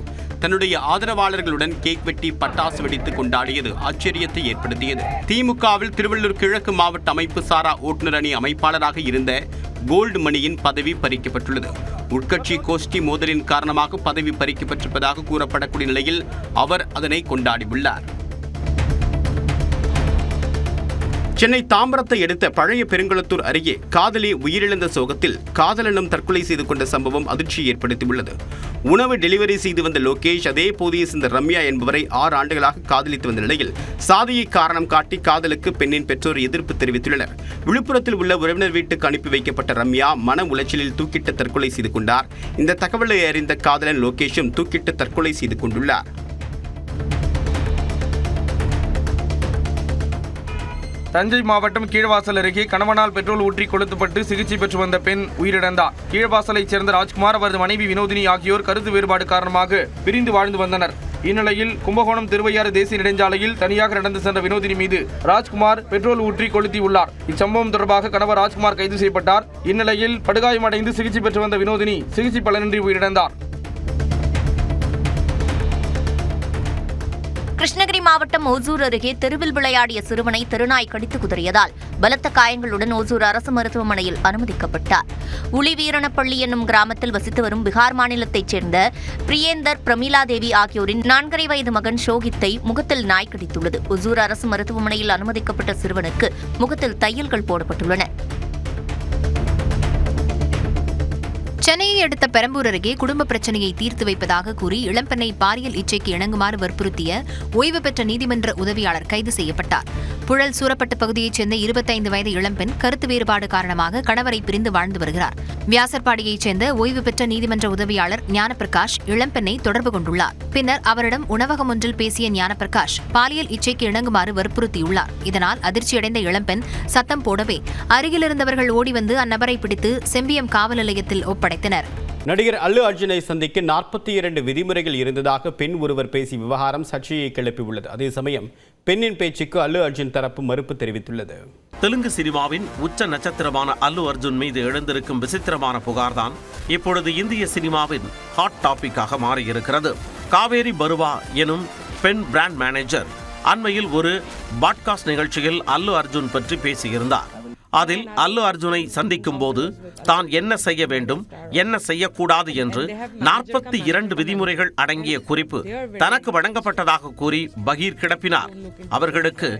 தன்னுடைய ஆதரவாளர்களுடன் கேக் வெட்டி பட்டாசு வெடித்து கொண்டாடியது ஆச்சரியத்தை ஏற்படுத்தியது. திமுகவில் திருவள்ளூர் கிழக்கு மாவட்ட அமைப்பு சாரா ஓட்டுநர் அணி அமைப்பாளராக இருந்த கோல்டு மணியின் பதவி பறிக்கப்பட்டுள்ளது. உட்கட்சி கோஷ்டி மோதலின் காரணமாக பதவி பறிக்கப்பட்டிருப்பதாக கூறப்படக்கூடிய நிலையில் அவர் அதனை கொண்டாடியுள்ளார். சென்னை தாம்பரத்தை அடுத்த பழைய பெருங்குளத்தூர் அருகே காதலி உயிரிழந்த சோகத்தில் காதலனும் தற்கொலை செய்து கொண்ட சம்பவம் அதிர்ச்சியை ஏற்படுத்தியுள்ளது. உணவு டெலிவரி செய்து வந்த லோகேஷ் அதே பகுதியை சேர்ந்த ரம்யா என்பவரை 6 ஆண்டுகளாக காதலித்து வந்த நிலையில் சாதியை காரணம் காட்டி காதலுக்கு பெண்ணின் பெற்றோர் எதிர்ப்பு தெரிவித்துள்ளனர். விழுப்புரத்தில் உள்ள உறவினர் வீட்டுக்கு அனுப்பி வைக்கப்பட்ட ரம்யா மன உளைச்சலில் தூக்கிட்டு தற்கொலை செய்து கொண்டார். இந்த தகவலை அறிந்த காதலன் லோகேஷும் தூக்கிட்டு தற்கொலை செய்து கொண்டுள்ளார். தஞ்சை மாவட்டம் கீழ்வாசல் அருகே கணவனால் பெட்ரோல் ஊற்றி கொளுத்தப்பட்டு சிகிச்சை பெற்று வந்த பெண் உயிரிழந்தார். கீழ்வாசலைச் சேர்ந்த ராஜ்குமார், அவரது மனைவி வினோதினி ஆகியோர் கருத்து வேறுபாடு காரணமாக பிரிந்து வாழ்ந்து வந்தனர். இந்நிலையில் கும்பகோணம் திருவையாறு தேசிய நெடுஞ்சாலையில் தனியாக நடந்து சென்ற வினோதினி மீது ராஜ்குமார் பெட்ரோல் ஊற்றி கொளுத்தியுள்ளார். இச்சம்பவம் தொடர்பாக கணவர் ராஜ்குமார் கைது செய்யப்பட்டார். இந்நிலையில் படுகாயமடைந்து சிகிச்சை பெற்று வந்த வினோதினி சிகிச்சை பலனின்றி உயிரிழந்தார். கிருஷ்ணகிரி மாவட்டம் ஓசூர் அருகே தெருவில் விளையாடிய சிறுவனை தெருநாய் கடித்து குதறியதால் பலத்த காயங்களுடன் ஓசூர் அரசு மருத்துவமனையில் அனுமதிக்கப்பட்டார். உளிவீரணப்பள்ளி என்னும் கிராமத்தில் வசித்து வரும் பீகார் மாநிலத்தைச் சேர்ந்த பிரியேந்தர், பிரமிளா தேவி ஆகியோரின் 4.5 வயது மகன் ஷோகித்தை முகத்தில் நாய் கடித்துள்ளது. ஓசூர் அரசு மருத்துவமனையில் அனுமதிக்கப்பட்ட சிறுவனுக்கு முகத்தில் தையல்கள் போடப்பட்டுள்ளன. சென்னையை அடுத்த பெரம்பூர் அருகே குடும்ப பிரச்சனையை தீர்த்து வைப்பதாக கூறி இளம்பெண்ணை பாலியல் இச்சைக்கு இணங்குமாறு வற்புறுத்திய ஓய்வு பெற்ற நீதிமன்ற உதவியாளர் கைது செய்யப்பட்டார். புழல் சூரப்பட்டு பகுதியைச் சேர்ந்த 25 வயது இளம்பெண் கருத்து வேறுபாடு காரணமாக கணவரை பிரிந்து வாழ்ந்து வருகிறார். வியாசர்பாடியைச் சேர்ந்த ஓய்வு பெற்ற நீதிமன்ற உதவியாளர் ஞானபிரகாஷ் இளம்பெண்ணை தொடர்பு கொண்டுள்ளார். பின்னர் அவரிடம் உணவகம் ஒன்றில் பேசிய ஞானபிரகாஷ் பாலியல் இச்சைக்கு இணங்குமாறு வற்புறுத்தியுள்ளார். இதனால் அதிர்ச்சியடைந்த இளம்பெண் சத்தம் போடவே அருகிலிருந்தவர்கள் ஓடி வந்து அந்நபரை பிடித்து செம்பியம் காவல் நிலையத்தில் ஒப்படைத்தனர். நடிகர் அல்லு அர்ஜுனை சந்திக்க 42 விதிமுறைகள் இருந்ததாக பெண் ஒருவர் பேசிய விவகாரம் சர்ச்சையை கிளப்பியுள்ளது. அதே சமயம் பெண்ணின் பேச்சுக்கு அல்லு அர்ஜுன் தரப்பு மறுப்பு தெரிவித்துள்ளது. தெலுங்கு சினிமாவின் உச்ச நட்சத்திரமான அல்லு அர்ஜுன் மீது எழுந்திருக்கும் விசித்திரமான புகார்தான் இப்பொழுது இந்திய சினிமாவின் ஹாட் டாபிக்காக மாறியிருக்கிறது. காவேரி பருவா எனும் பெண் பிராண்ட் மேனேஜர் அண்மையில் ஒரு பாட்காஸ்ட் நிகழ்ச்சியில் அல்லு அர்ஜுன் பற்றி பேசியிருந்தார். அதில் அல்லு அர்ஜுனை சந்திக்கும் போது தான் என்ன செய்ய வேண்டும், என்ன செய்யக்கூடாது என்று 42 விதிமுறைகள் அடங்கிய குறிப்பு தனக்கு வழங்கப்பட்டதாக கூறி பகீர் கிளப்பினார். அவர்களுக்கு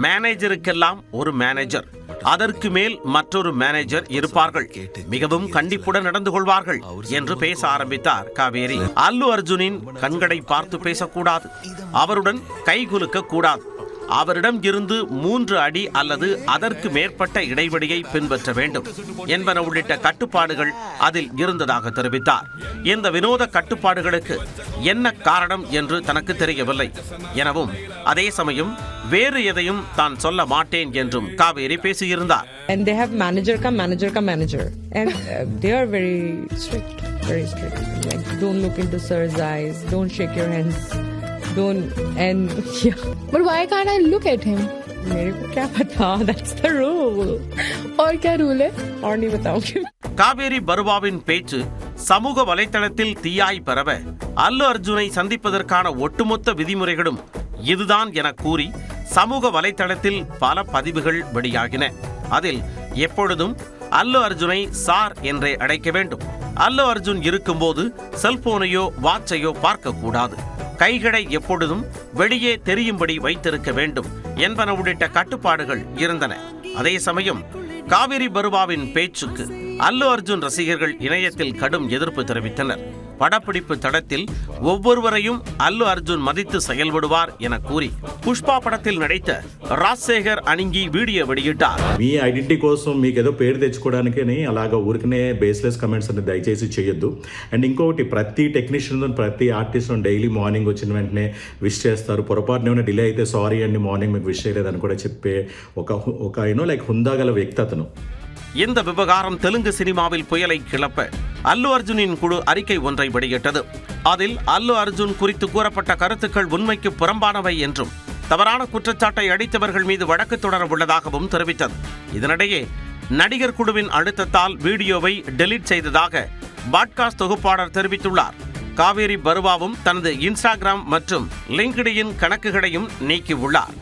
மேனேஜருக்கெல்லாம் ஒரு மேனேஜர், அதற்கு மேல் மற்றொரு மேனேஜர் இருப்பார்கள், மிகவும் கண்டிப்புடன் நடந்து கொள்வார்கள் என்று பேச ஆரம்பித்தார் காவேரி. அல்லு அர்ஜுனின் கண்களை பார்த்து பேசக்கூடாது, அவருடன் கைகுலுக்க கூடாது, அவரிடம் இருந்து 3 அடி அல்லது அதற்கு மேற்பட்ட இடைவெளியை பின்பற்ற வேண்டும் என்பன உள்ளிட்ட கட்டுப்பாடுகள் அதில் இருந்ததாக தெரிவித்தார். இந்த வினோத கட்டுப்பாடுகளுக்கு என்ன காரணம் என்று தனக்கு தெரியவில்லை எனவும், அதே சமயம் வேறு எதையும் தான் சொல்ல மாட்டேன் என்றும் காவேரி பேசியிருந்தார். And they have manager ka manager and they are very strict. Like, don't look into sir's eyes, don't shake your hands, don't, and yeah. But why can't I look at him? मेरे को क्या पता, that's the rule. और क्या rule है? और नहीं बताऊंगी. காவேரி பருவாவின் பேச்சு சமூக வலைத்தளத்தில் தீயாய் பரவ அல்லு அர்ஜுனை சந்திப்பதற்கான ஒட்டுமொத்த விதிமுறைகளும் இதுதான் என கூறி சமூக வலைத்தளத்தில் பல பதிவுகள் வெளியாகின. அதில் எப்பொழுதும் அல்லு அர்ஜுனை சார் என்றே அழைக்க வேண்டும், அல்லு அர்ஜுன் இருக்கும்போது செல்போனையோ வாட்சையோ பார்க்க கூடாது, கைகளை எப்பொழுதும் வெளியே தெரியும்படி வைத்திருக்க வேண்டும் என்பன உள்ளிட்ட கட்டுப்பாடுகள் இருந்தன. அதே சமயம் காவேரி பருவாவின் பேச்சுக்கு அல்லு அர்ஜுன் ரசிகர்கள் இணையத்தில் கடும் எதிர்ப்பு தெரிவித்தனர். படப்பிடிப்பு தடத்தில் ஒவ்வொருவரையும் அல்லு அர்ஜுன் மதித்து செயல்படுவார் என கூறி புஷ்பா படத்தில் நடித்த రాజశేఖర్ అణింగి వీడియో வெளியிட்டார். మీ ఐడెంటిటీ కోసం మీకు ఏదో పేరు తెచ్చుకోవడానికని అలాగా ఊరికనే బేస్లెస్ కమెంట్స్ అనేది దయచేసి చేయొద్దు. అండ్ ఇంకొకటి, ప్రతి టెక్నీషియన్ ప్రతి ఆర్టిస్ట్ డైలీ మార్నింగ్ వచ్చిన వెంటనే విష్ చేస్తారు. పొరపాటున ఏమైనా డిలే అయితే సారీ అండి మార్నింగ్ మీకు విష్ చేయలేదని కూడా చెప్పే ఒక లైక్ హుందాగల వ్యక్తి అతను. இந்த விவகாரம் தெலுங்கு சினிமாவில் புயலை கிளப்ப அல்லு அர்ஜுனின் குழு அறிக்கை ஒன்றை வெளியிட்டது. அதில் அல்லு அர்ஜுன் குறித்து கூறப்பட்ட கருத்துக்கள் உண்மைக்கு புறம்பானவை என்றும் தவறான குற்றச்சாட்டை அடித்தவர்கள் மீது வழக்கு தொடர உள்ளதாகவும் தெரிவித்தது. இதனிடையே நடிகர் குழுவின் அழுத்தத்தால் வீடியோவை டெலீட் செய்ததாக பாட்காஸ்ட் தொகுப்பாளர் தெரிவித்துள்ளார். காவேரி பருவாவும் தனது இன்ஸ்டாகிராம் மற்றும் லிங்க்டின் கணக்குகளையும் நீக்கியுள்ளார்.